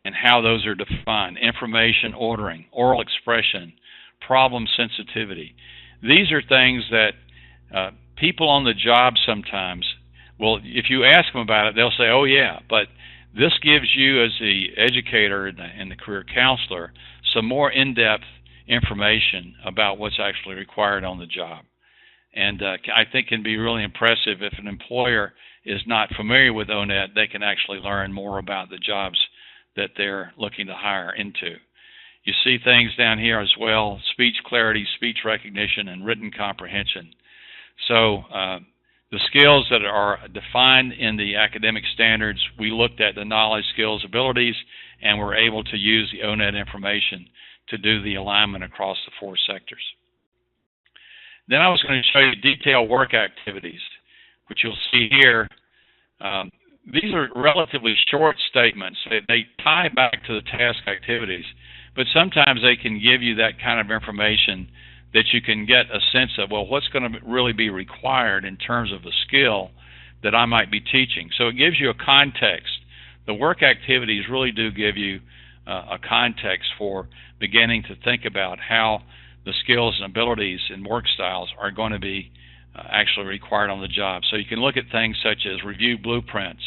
and how those are defined, information ordering, oral expression, problem sensitivity. These are things that people on the job sometimes, well, if you ask them about it, they'll say, oh yeah, but this gives you as the educator and the career counselor some more in-depth information about what's actually required on the job. And I think can be really impressive if an employer is not familiar with ONET. They can actually learn more about the jobs that they're looking to hire into. You see things down here as well: speech clarity, speech recognition, and written comprehension. So the skills that are defined in the academic standards, we looked at the knowledge, skills, abilities, and we're able to use the ONET information to do the alignment across the 4 sectors. Then I was going to show you detailed work activities, which you'll see here. These are relatively short statements. They tie back to the task activities, but sometimes they can give you that kind of information that you can get a sense of, well, what's going to really be required in terms of a skill that I might be teaching. So it gives you a context. The work activities really do give you a context for beginning to think about how the skills and abilities and work styles are going to be actually required on the job. So you can look at things such as review blueprints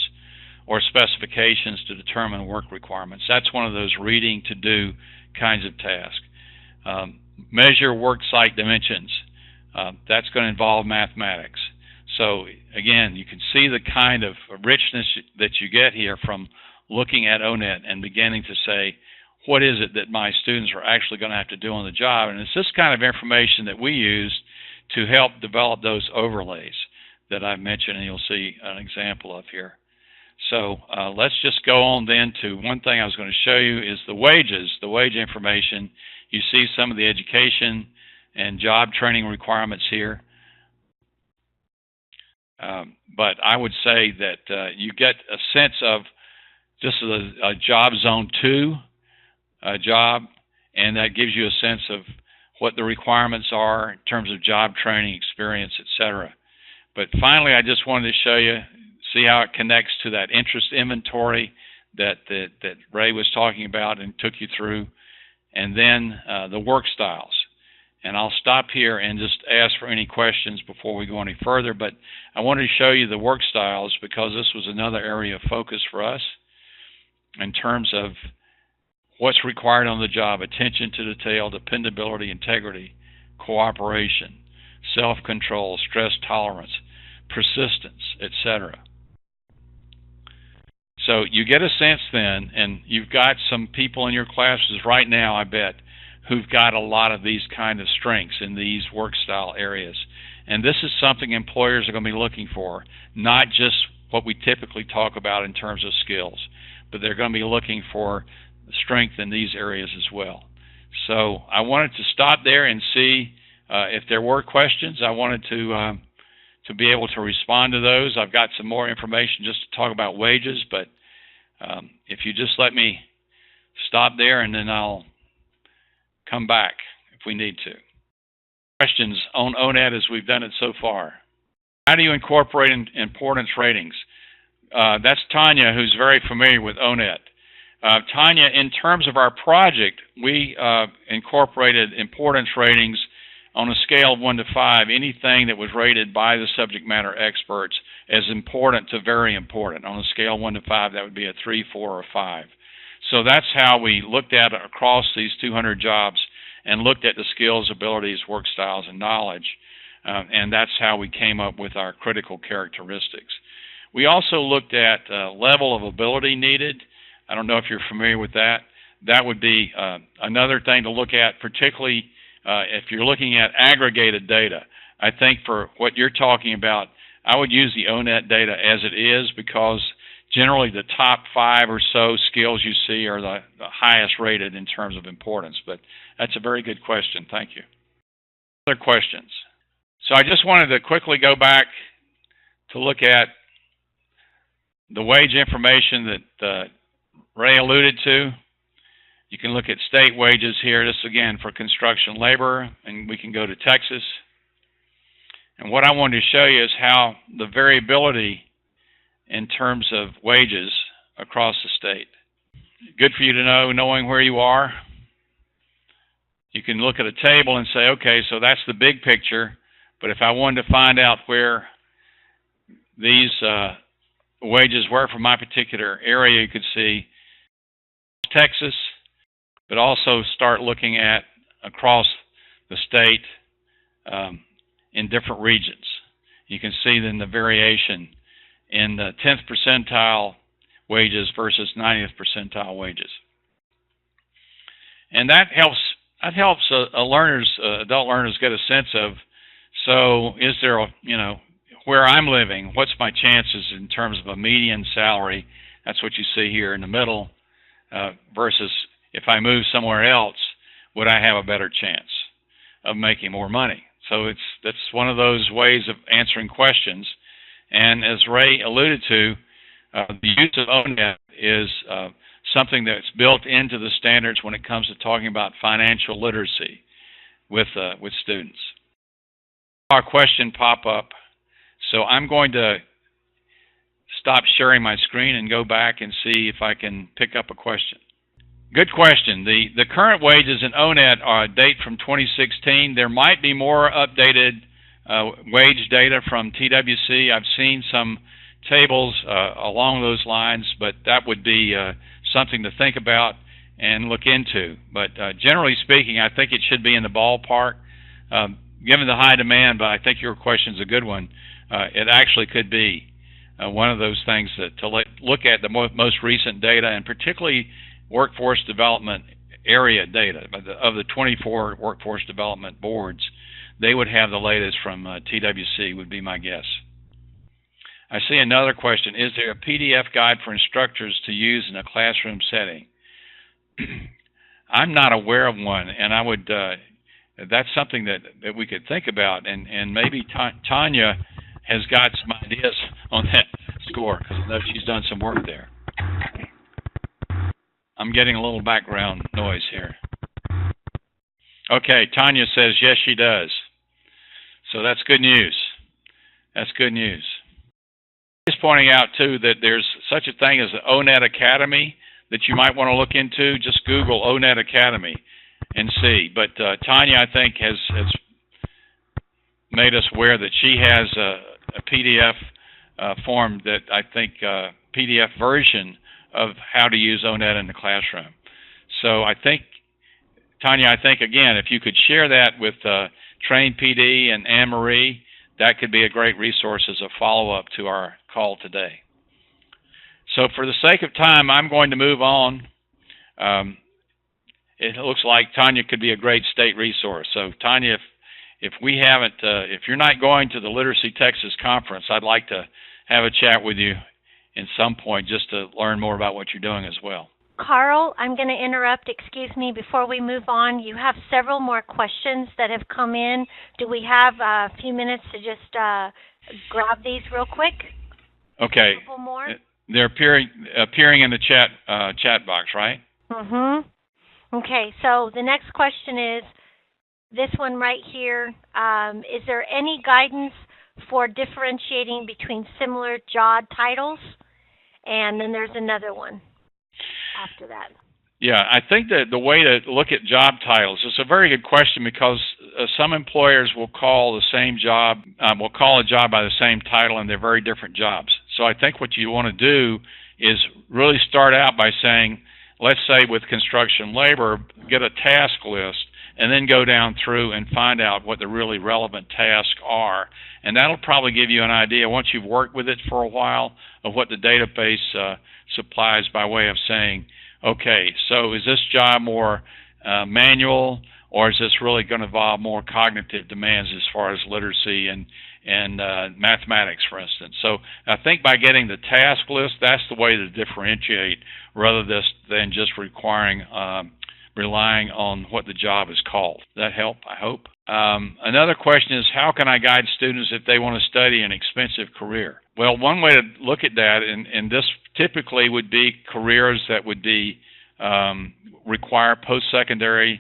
or specifications to determine work requirements. That's one of those reading to do kinds of tasks. Measure work site dimensions. That's going to involve mathematics. So again, you can see the kind of richness that you get here from looking at ONET and beginning to say, what is it that my students are actually going to have to do on the job? And it's this kind of information that we use to help develop those overlays that I've mentioned, and you'll see an example of here. So let's just go on then to one thing I was going to show you is the wages, the wage information. You see some of the education and job training requirements here. But I would say that you get a sense of just a job zone 2 job, and that gives you a sense of what the requirements are in terms of job training, experience, etc. But finally, I just wanted to show you, see how it connects to that interest inventory that Ray was talking about and took you through, and then the work styles. And I'll stop here and just ask for any questions before we go any further, but I wanted to show you the work styles because this was another area of focus for us in terms of what's required on the job: attention to detail, dependability, integrity, cooperation, self-control, stress tolerance, persistence, etc. So you get a sense then, and you've got some people in your classes right now, I bet, who've got a lot of these kind of strengths in these work style areas. And this is something employers are going to be looking for, not just what we typically talk about in terms of skills, but they're going to be looking for strength in these areas as well. So I wanted to stop there and see if there were questions. I wanted to be able to respond to those. I've got some more information just to talk about wages, but if you just let me stop there and then I'll come back if we need to. Questions on ONET as we've done it so far. How do you incorporate importance ratings? That's Tanya, who's very familiar with ONET. Tanya, in terms of our project, we incorporated importance ratings on a scale of 1 to 5, anything that was rated by the subject matter experts as important to very important. On a scale of 1 to 5, that would be a 3, 4, or 5. So that's how we looked at it across these 200 jobs and looked at the skills, abilities, work styles, and knowledge. And that's how we came up with our critical characteristics. We also looked at level of ability needed. I don't know if you're familiar with that. That would be another thing to look at, particularly if you're looking at aggregated data. I think for what you're talking about, I would use the ONET data as it is, because generally the top 5 or so skills you see are the highest rated in terms of importance. But that's a very good question. Thank you. Other questions? So I just wanted to quickly go back to look at the wage information that Ray alluded to. You can look at state wages here. This again for construction labor, and we can go to Texas. And what I wanted to show you is how the variability in terms of wages across the state. Good for you to know, knowing where you are. You can look at a table and say, okay, so that's the big picture, but if I wanted to find out where these wages were for my particular area, you could see Texas, but also start looking at across the state in different regions. You can see then the variation in the 10th percentile wages versus 90th percentile wages. And that helps adult learners get a sense of, so is there, where I'm living, what's my chances in terms of a median salary? That's what you see here in the middle, versus if I move somewhere else, would I have a better chance of making more money? So that's one of those ways of answering questions. And as Ray alluded to, the use of ONET is something that's built into the standards when it comes to talking about financial literacy with students. Our question pop up, so I'm going to stop sharing my screen and go back and see if I can pick up a question. Good question. The current wages in ONET are a date from 2016. There might be more updated wage data from TWC. I've seen some tables along those lines, but that would be something to think about and look into. But generally speaking, I think it should be in the ballpark. Given the high demand, but I think your question is a good one, it actually could be one of those things to look at the most recent data, and particularly workforce development area data. Of the 24 workforce development boards, they would have the latest from TWC, would be my guess. I see another question. Is there a PDF guide for instructors to use in a classroom setting? I'm not aware of one, and I would, that's something that we could think about, and maybe Tanya has got some ideas on that score, because I know she's done some work there. I'm getting a little background noise here. Okay, Tanya says yes, she does. So that's good news. That's good news. Just pointing out, too, that there's such a thing as the ONET Academy that you might want to look into. Just Google ONET Academy and see. But Tanya, I think, has made us aware that she has a PDF form that I think PDF version of how to use ONET in the classroom. So I think, Tanya, again, if you could share that with Train PD and Anne-Marie, that could be a great resource as a follow-up to our call today. So for the sake of time, I'm going to move on. It looks like Tanya could be a great state resource. So Tanya, if we haven't, if you're not going to the Literacy Texas conference, I'd like to have a chat with you in some point just to learn more about what you're doing as well. Carl, I'm going to interrupt. Excuse me, before we move on, you have several more questions that have come in. Do we have a few minutes to just grab these real quick? Okay. A couple more? They're appearing in the chat box, right? Mm-hmm. Okay, so the next question is this one right here. Is there any guidance for differentiating between similar job titles? And then there's another one after that. Yeah, I think that the way to look at job titles is a very good question, because some employers will call the same job, will call a job by the same title, and they're very different jobs. So I think what you want to do is really start out by saying, let's say with construction labor, get a task list, and then go down through and find out what the really relevant tasks are. And that'll probably give you an idea, once you've worked with it for a while, of what the database supplies by way of saying, okay, so is this job more manual, or is this really going to involve more cognitive demands as far as literacy and mathematics, for instance? So I think by getting the task list, that's the way to differentiate, rather than just relying on what the job is called. Does that help? I hope. Another question is, how can I guide students if they want to study an expensive career? Well, one way to look at that, and this typically would be careers that would be require post-secondary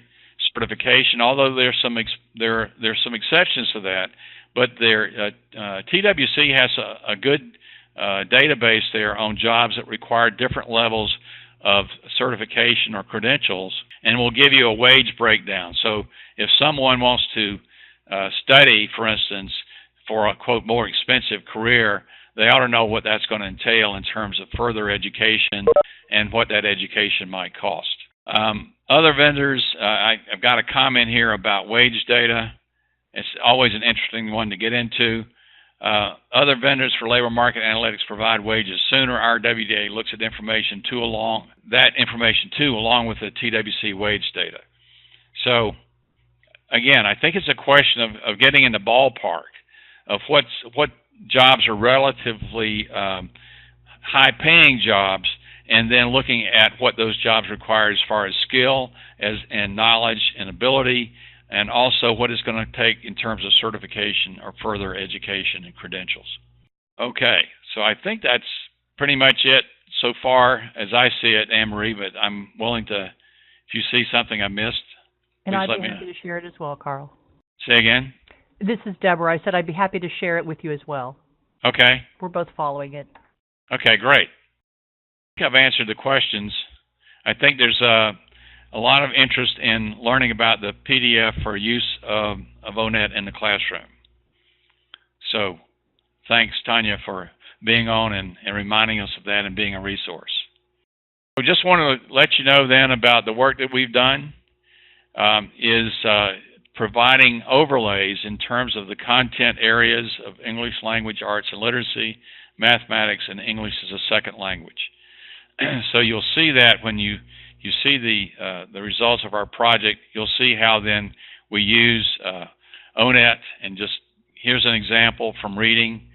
certification, although there's some exceptions to that. But TWC has a good database there on jobs that require different levels of certification or credentials, and will give you a wage breakdown. So if someone wants to study, for instance, for a, quote, more expensive career, they ought to know what that's going to entail in terms of further education and what that education might cost. Other vendors, I've got a comment here about wage data. It's always an interesting one to get into. Other vendors for labor market analytics provide wages sooner. Our WDA looks at information along with the TWC wage data. So, again, I think it's a question of getting in the ballpark of what jobs are relatively high-paying jobs, and then looking at what those jobs require as far as skill and knowledge and ability, and also what it's going to take in terms of certification or further education and credentials. Okay, so I think that's pretty much it so far as I see it, Anne-Marie, but I'm willing to, if you see something I missed, and please I'd let be me happy know. to share it as well, Carl. Say again? This is Deborah. I said I'd be happy to share it with you as well. Okay. We're both following it. Okay, great. I think I've answered the questions. I think there's a lot of interest in learning about the PDF for use of ONET in the classroom. So thanks, Tanya, for being on and reminding us of that and being a resource. We just want to let you know then about the work that we've done is providing overlays in terms of the content areas of English language, arts and literacy, mathematics, and English as a second language. So you'll see that when you see the results of our project, you'll see how then we use ONET, and just here's an example from reading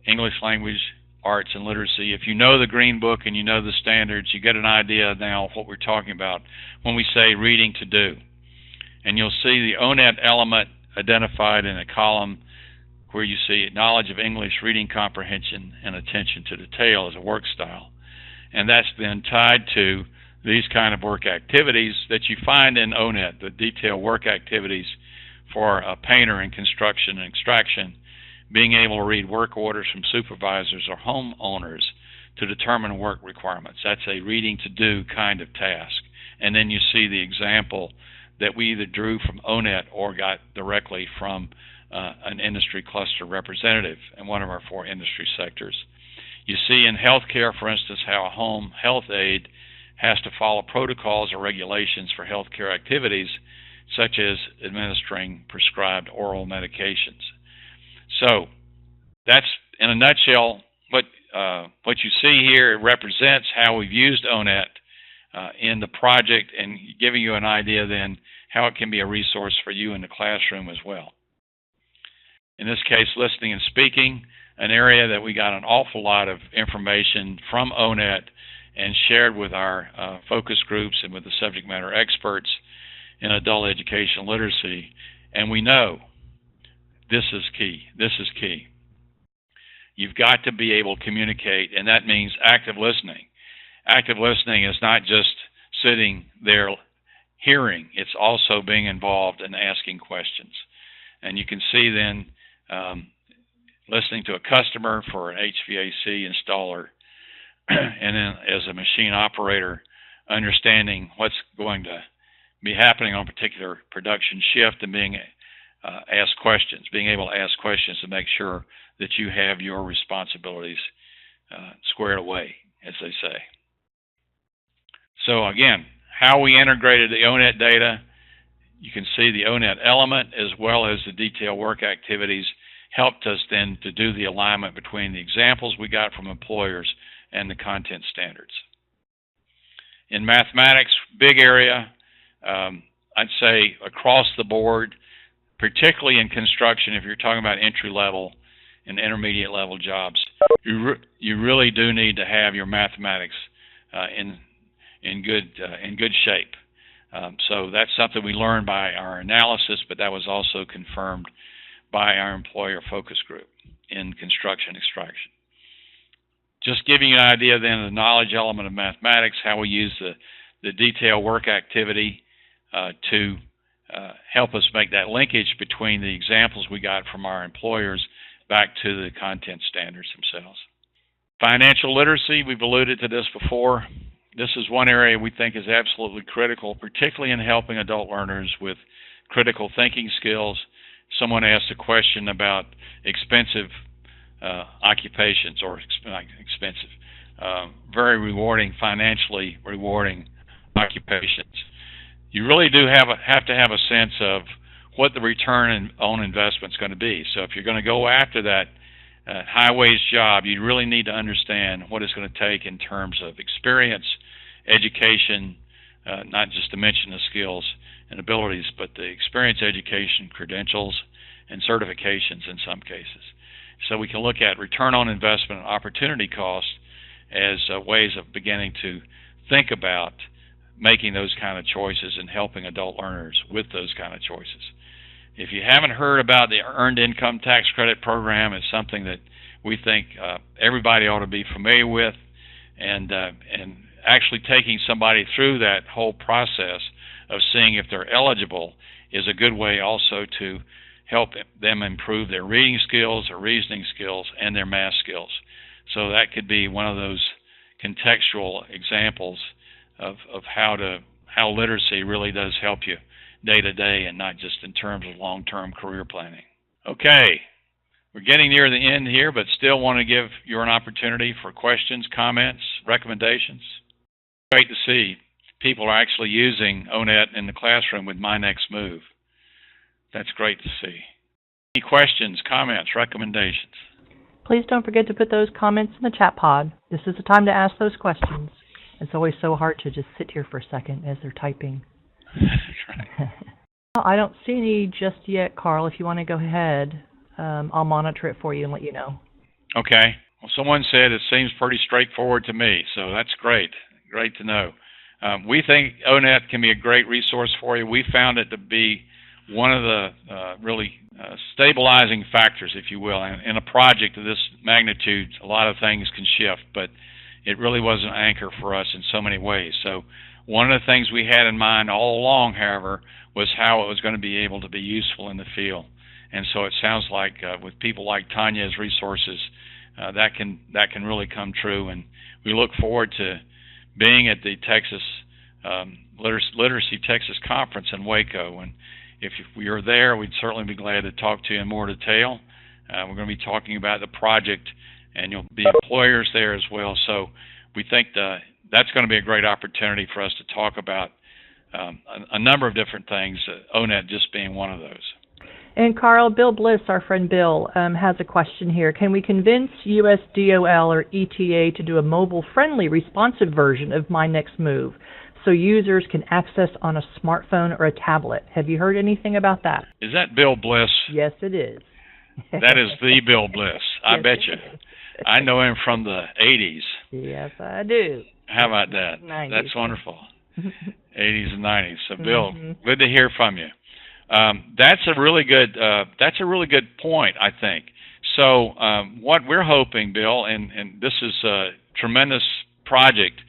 English language, arts, and literacy. If you know the Green Book and you know the standards, you get an idea now of what we're talking about when we say reading to do. And you'll see the ONET element identified in a column where you see knowledge of English, reading comprehension, and attention to detail as a work style. And that's then tied to these kind of work activities that you find in ONET, the detailed work activities for a painter in construction and extraction, being able to read work orders from supervisors or homeowners to determine work requirements. That's a reading to do kind of task. And then you see the example that we either drew from ONET or got directly from an industry cluster representative in one of our 4 industry sectors. You see in healthcare, for instance, how a home health aide has to follow protocols or regulations for healthcare activities, such as administering prescribed oral medications. So that's, in a nutshell, what you see here. It represents how we've used ONET in the project, and giving you an idea then how it can be a resource for you in the classroom as well. In this case, listening and speaking, an area that we got an awful lot of information from ONET and shared with our focus groups and with the subject matter experts in adult education literacy. And we know this is key. This is key. You've got to be able to communicate, and that means active listening. Active listening is not just sitting there hearing. It's also being involved in asking questions. And you can see then listening to a customer for an HVAC installer, and then as a machine operator, understanding what's going to be happening on a particular production shift, and being able to ask questions to make sure that you have your responsibilities squared away, as they say. So again, how we integrated the ONET data, you can see the ONET element as well as the detailed work activities helped us then to do the alignment between the examples we got from employers and the content standards. In mathematics, big area, I'd say across the board, particularly in construction, if you're talking about entry-level and intermediate-level jobs, you really do need to have your mathematics in good shape. So that's something we learned by our analysis, but that was also confirmed by our employer focus group in construction extraction. Just giving you an idea then of the knowledge element of mathematics, how we use the detailed work activity to help us make that linkage between the examples we got from our employers back to the content standards themselves. Financial literacy, we've alluded to this before. This is one area we think is absolutely critical, particularly in helping adult learners with critical thinking skills. Someone asked a question about expensive occupations, or expensive, very rewarding, financially rewarding occupations. You really do have to have a sense of what the return on investment is going to be. So if you're going to go after that high-wage job, you really need to understand what it's going to take in terms of experience, education, not just to mention the skills and abilities, but the experience, education, credentials, and certifications in some cases. So we can look at return on investment and opportunity cost as ways of beginning to think about making those kind of choices and helping adult learners with those kind of choices. If you haven't heard about the Earned Income Tax Credit Program, it's something that we think everybody ought to be familiar with, and actually taking somebody through that whole process of seeing if they're eligible is a good way also to help them improve their reading skills, their reasoning skills, and their math skills. So that could be one of those contextual examples of how literacy really does help you day to day, and not just in terms of long-term career planning. Okay, we're getting near the end here, but still want to give you an opportunity for questions, comments, recommendations. Great to see people are actually using ONET in the classroom with My Next Move. That's great to see. Any questions, comments, recommendations? Please don't forget to put those comments in the chat pod. This is the time to ask those questions. It's always so hard to just sit here for a second as they're typing. Right. Well, I don't see any just yet, Carl. If you want to go ahead, I'll monitor it for you and let you know. Okay. Well, someone said it seems pretty straightforward to me, so that's great. Great to know. We think ONET can be a great resource for you. We found it to be one of the really stabilizing factors, if you will. In a project of this magnitude, a lot of things can shift, but it really was an anchor for us in so many ways. So one of the things we had in mind all along, however, was how it was going to be able to be useful in the field. And so it sounds like with people like Tanya's resources, that can really come true. And we look forward to being at the Texas Literacy Texas Conference in Waco. And if we are there, we'd certainly be glad to talk to you in more detail. We're going to be talking about the project, and you'll be employers there as well. So we think that's going to be a great opportunity for us to talk about a number of different things, ONET just being one of those. And Carl, Bill Bliss, our friend Bill, has a question here. Can we convince USDOL or ETA to do a mobile-friendly, responsive version of My Next Move so users can access on a smartphone or a tablet? Have you heard anything about that? Is that Bill Bliss? Yes, it is. That is the Bill Bliss. I Yes, bet you. I know him from the 80s. Yes, I do. How about that? 90s. That's wonderful. 80s and 90s. So, Bill, good to hear from you. That's a really good point, I think. So what we're hoping, Bill, and this is a tremendous project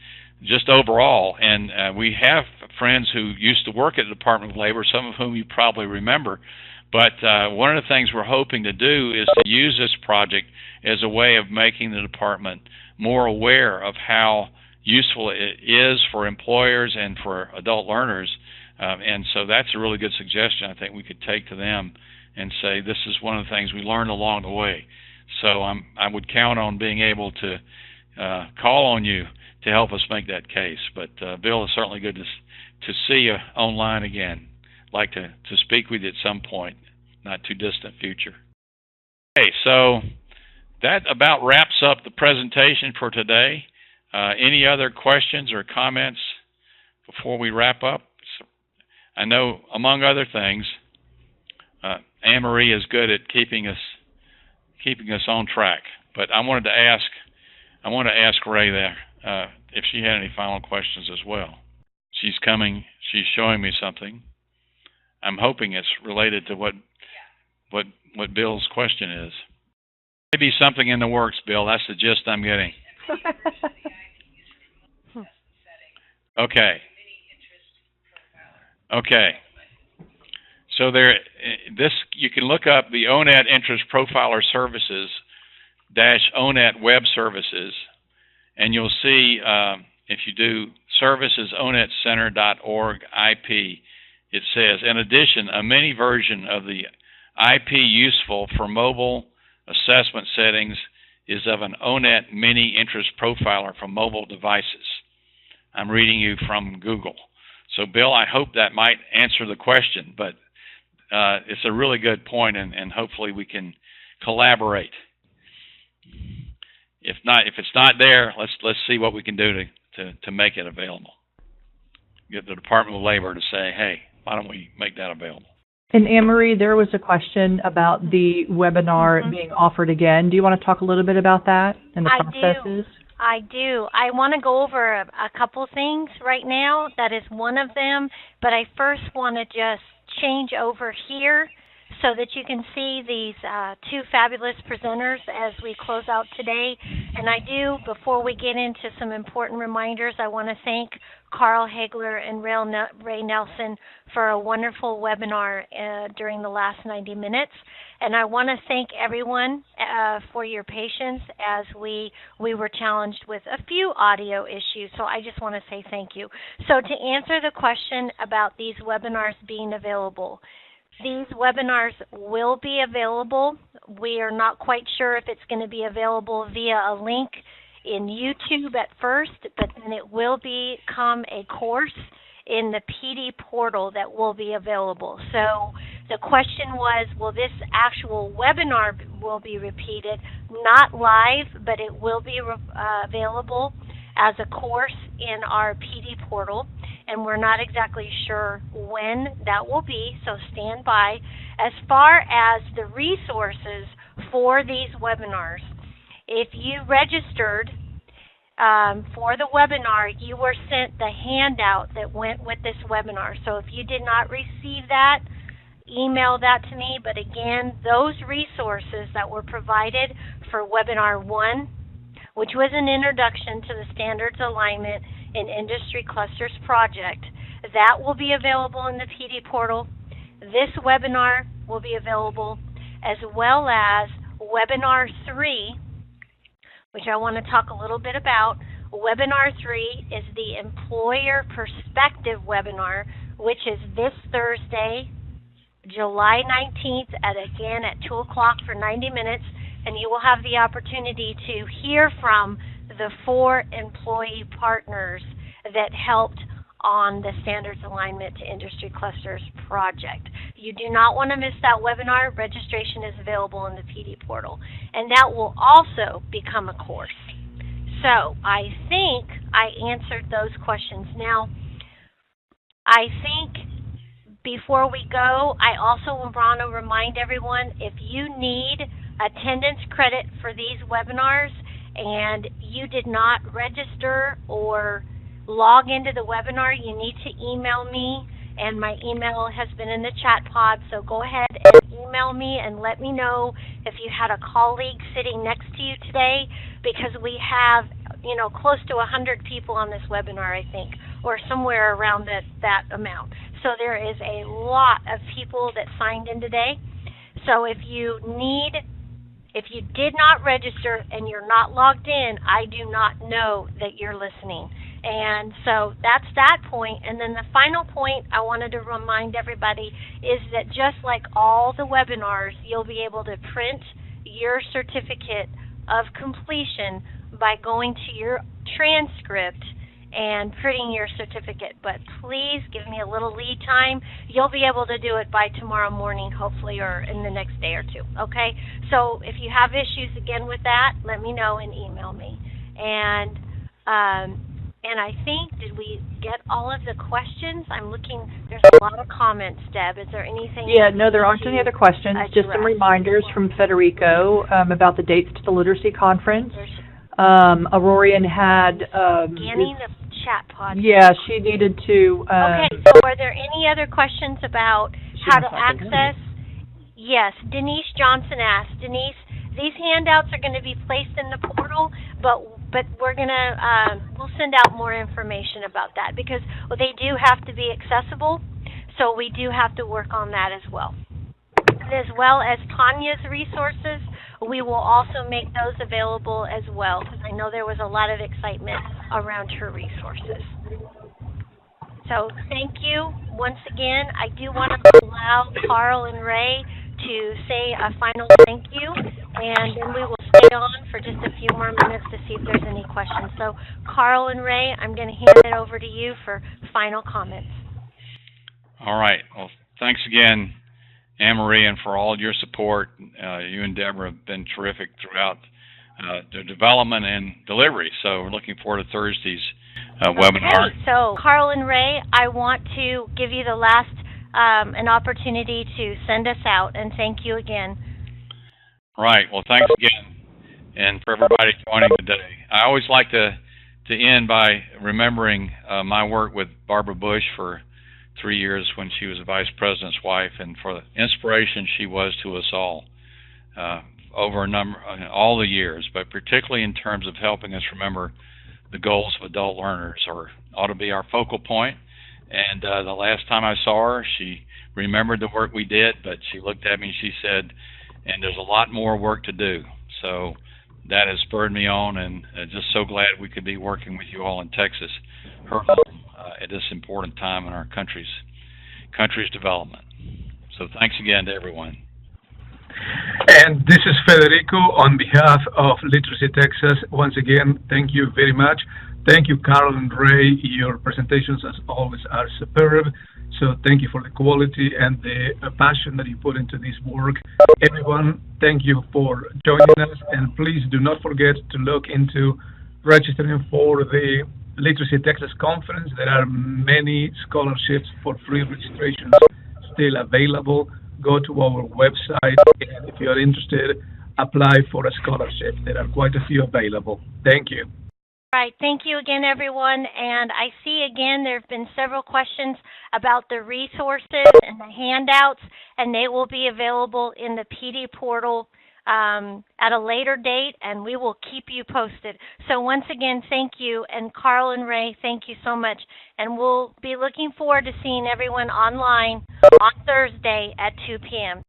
just overall, and we have friends who used to work at the Department of Labor, some of whom you probably remember, but one of the things we're hoping to do is to use this project as a way of making the department more aware of how useful it is for employers and for adult learners And so that's a really good suggestion I think we could take to them and say this is one of the things we learned along the way. So I would count on being able to call on you to help us make that case. But Bill, it's certainly good to see you online again. I'd like to speak with you at some point, not too distant future. Okay, so that about wraps up the presentation for today. Any other questions or comments before we wrap up? I know, among other things, Anne-Marie is good at keeping us on track. But I wanted to ask Ray there if she had any final questions as well. She's coming. She's showing me something. I'm hoping it's related to what Bill's question is. Maybe something in the works, Bill. That's the gist I'm getting. Okay. Okay. So you can look up the ONET Interest Profiler Services -ONET Web Services, and you'll see if you do services.onetcenter.org IP, it says, in addition, a mini version of the IP useful for mobile assessment settings is of an ONET Mini Interest Profiler for mobile devices. I'm reading you from Google. So, Bill, I hope that might answer the question, but it's a really good point, and hopefully we can collaborate. If it's not there, let's see what we can do to make it available. Get the Department of Labor to say, hey, why don't we make that available? And Anne-Marie, there was a question about the webinar being offered again. Do you want to talk a little bit about that and the processes? I do. I want to go over a couple things right now. That is one of them. But I first want to just change over here so that you can see these two fabulous presenters as we close out today. And I do, before we get into some important reminders, I want to thank Carl Hagler and Ray Nelson for a wonderful webinar during the last 90 minutes. And I want to thank everyone for your patience as we were challenged with a few audio issues. So I just want to say thank you. So to answer the question about these webinars being available, these webinars will be available. We are not quite sure if it's going to be available via a link in YouTube at first, but then it will become a course in the PD portal that will be available. So the question was, will this actual webinar will be repeated, not live, but it will be available as a course in our PD portal, and we're not exactly sure when that will be, so stand by. As far as the resources for these webinars, if you registered for the webinar, you were sent the handout that went with this webinar. So if you did not receive that, email that to me. But again, those resources that were provided for webinar 1, which was an introduction to the Standards Alignment in Industry Clusters project, that will be available in the PD portal. This webinar will be available, as well as webinar 3, which I want to talk a little bit about. Webinar 3 is the Employer Perspective webinar, which is this Thursday, July 19th, at 2 o'clock for 90 minutes, and you will have the opportunity to hear from the 4 employee partners that helped on the Standards Alignment to Industry Clusters project. You do not want to miss that webinar. Registration is available in the PD portal, and that will also become a course. So I think I answered those questions. Now, I think before we go, I also want to remind everyone, if you need attendance credit for these webinars and you did not register or log into the webinar, you need to email me, and my email has been in the chat pod, so go ahead and email me and let me know if you had a colleague sitting next to you today, because we have, close to 100 people on this webinar, I think, or somewhere around that amount. So there is a lot of people that signed in today. So if you did not register and you're not logged in, I do not know that you're listening. And so that's that point. And then the final point I wanted to remind everybody is that just like all the webinars, you'll be able to print your certificate of completion by going to your transcript and printing your certificate. But please give me a little lead time. You'll be able to do it by tomorrow morning, hopefully, or in the next day or two, okay? So if you have issues again with that, let me know and email me. And I think, did we get all of the questions? I'm looking, there's a lot of comments, Deb. Is there anything? Yeah, no, there aren't any other questions. Just some reminders from Federico about the dates to the Literacy Conference. Aurorian had... scanning the chat pod. Yeah, she needed to... okay, so are there any other questions about how to access? Yes, Denise Johnson asked. Denise, these handouts are going to be placed in the portal, but we're going to, we'll send out more information about that because they do have to be accessible, so we do have to work on that as well. As well as Tanya's resources, we will also make those available as well because I know there was a lot of excitement around her resources. So thank you once again. I do want to allow Carl and Ray to say a final thank you, and then we will stay on for just a few more minutes to see if there's any questions. So Carl and Ray, I'm going to hand it over to you for final comments. All right. Well, thanks again, Anne-Marie, and for all your support. You and Deborah have been terrific throughout the development and delivery. So we're looking forward to Thursday's webinar. Okay, so Carl and Ray, I want to give you the last an opportunity to send us out, and thank you again. Right. Well, thanks again, and for everybody joining today. I always like to end by remembering my work with Barbara Bush for 3 years when she was the vice president's wife, and for the inspiration she was to us all over all the years, but particularly in terms of helping us remember the goals of adult learners ought to be our focal point. And the last time I saw her, she remembered the work we did, but she looked at me and she said, and there's a lot more work to do. So that has spurred me on, and just so glad we could be working with you all in Texas, her home, at this important time in our country's development. So thanks again to everyone. And this is Federico on behalf of Literacy Texas. Once again, thank you very much. Thank you, Carl and Ray. Your presentations, as always, are superb. So thank you for the quality and the passion that you put into this work. Everyone, thank you for joining us. And please do not forget to look into registering for the Literacy Texas Conference. There are many scholarships for free registrations still available. Go to our website, and if you're interested, apply for a scholarship. There are quite a few available. Thank you. All right, thank you again, everyone. And I see again there have been several questions about the resources and the handouts, and they will be available in the PD portal at a later date, and we will keep you posted. So once again, thank you, and Carl and Ray, thank you so much. And we'll be looking forward to seeing everyone online on Thursday at 2 p.m.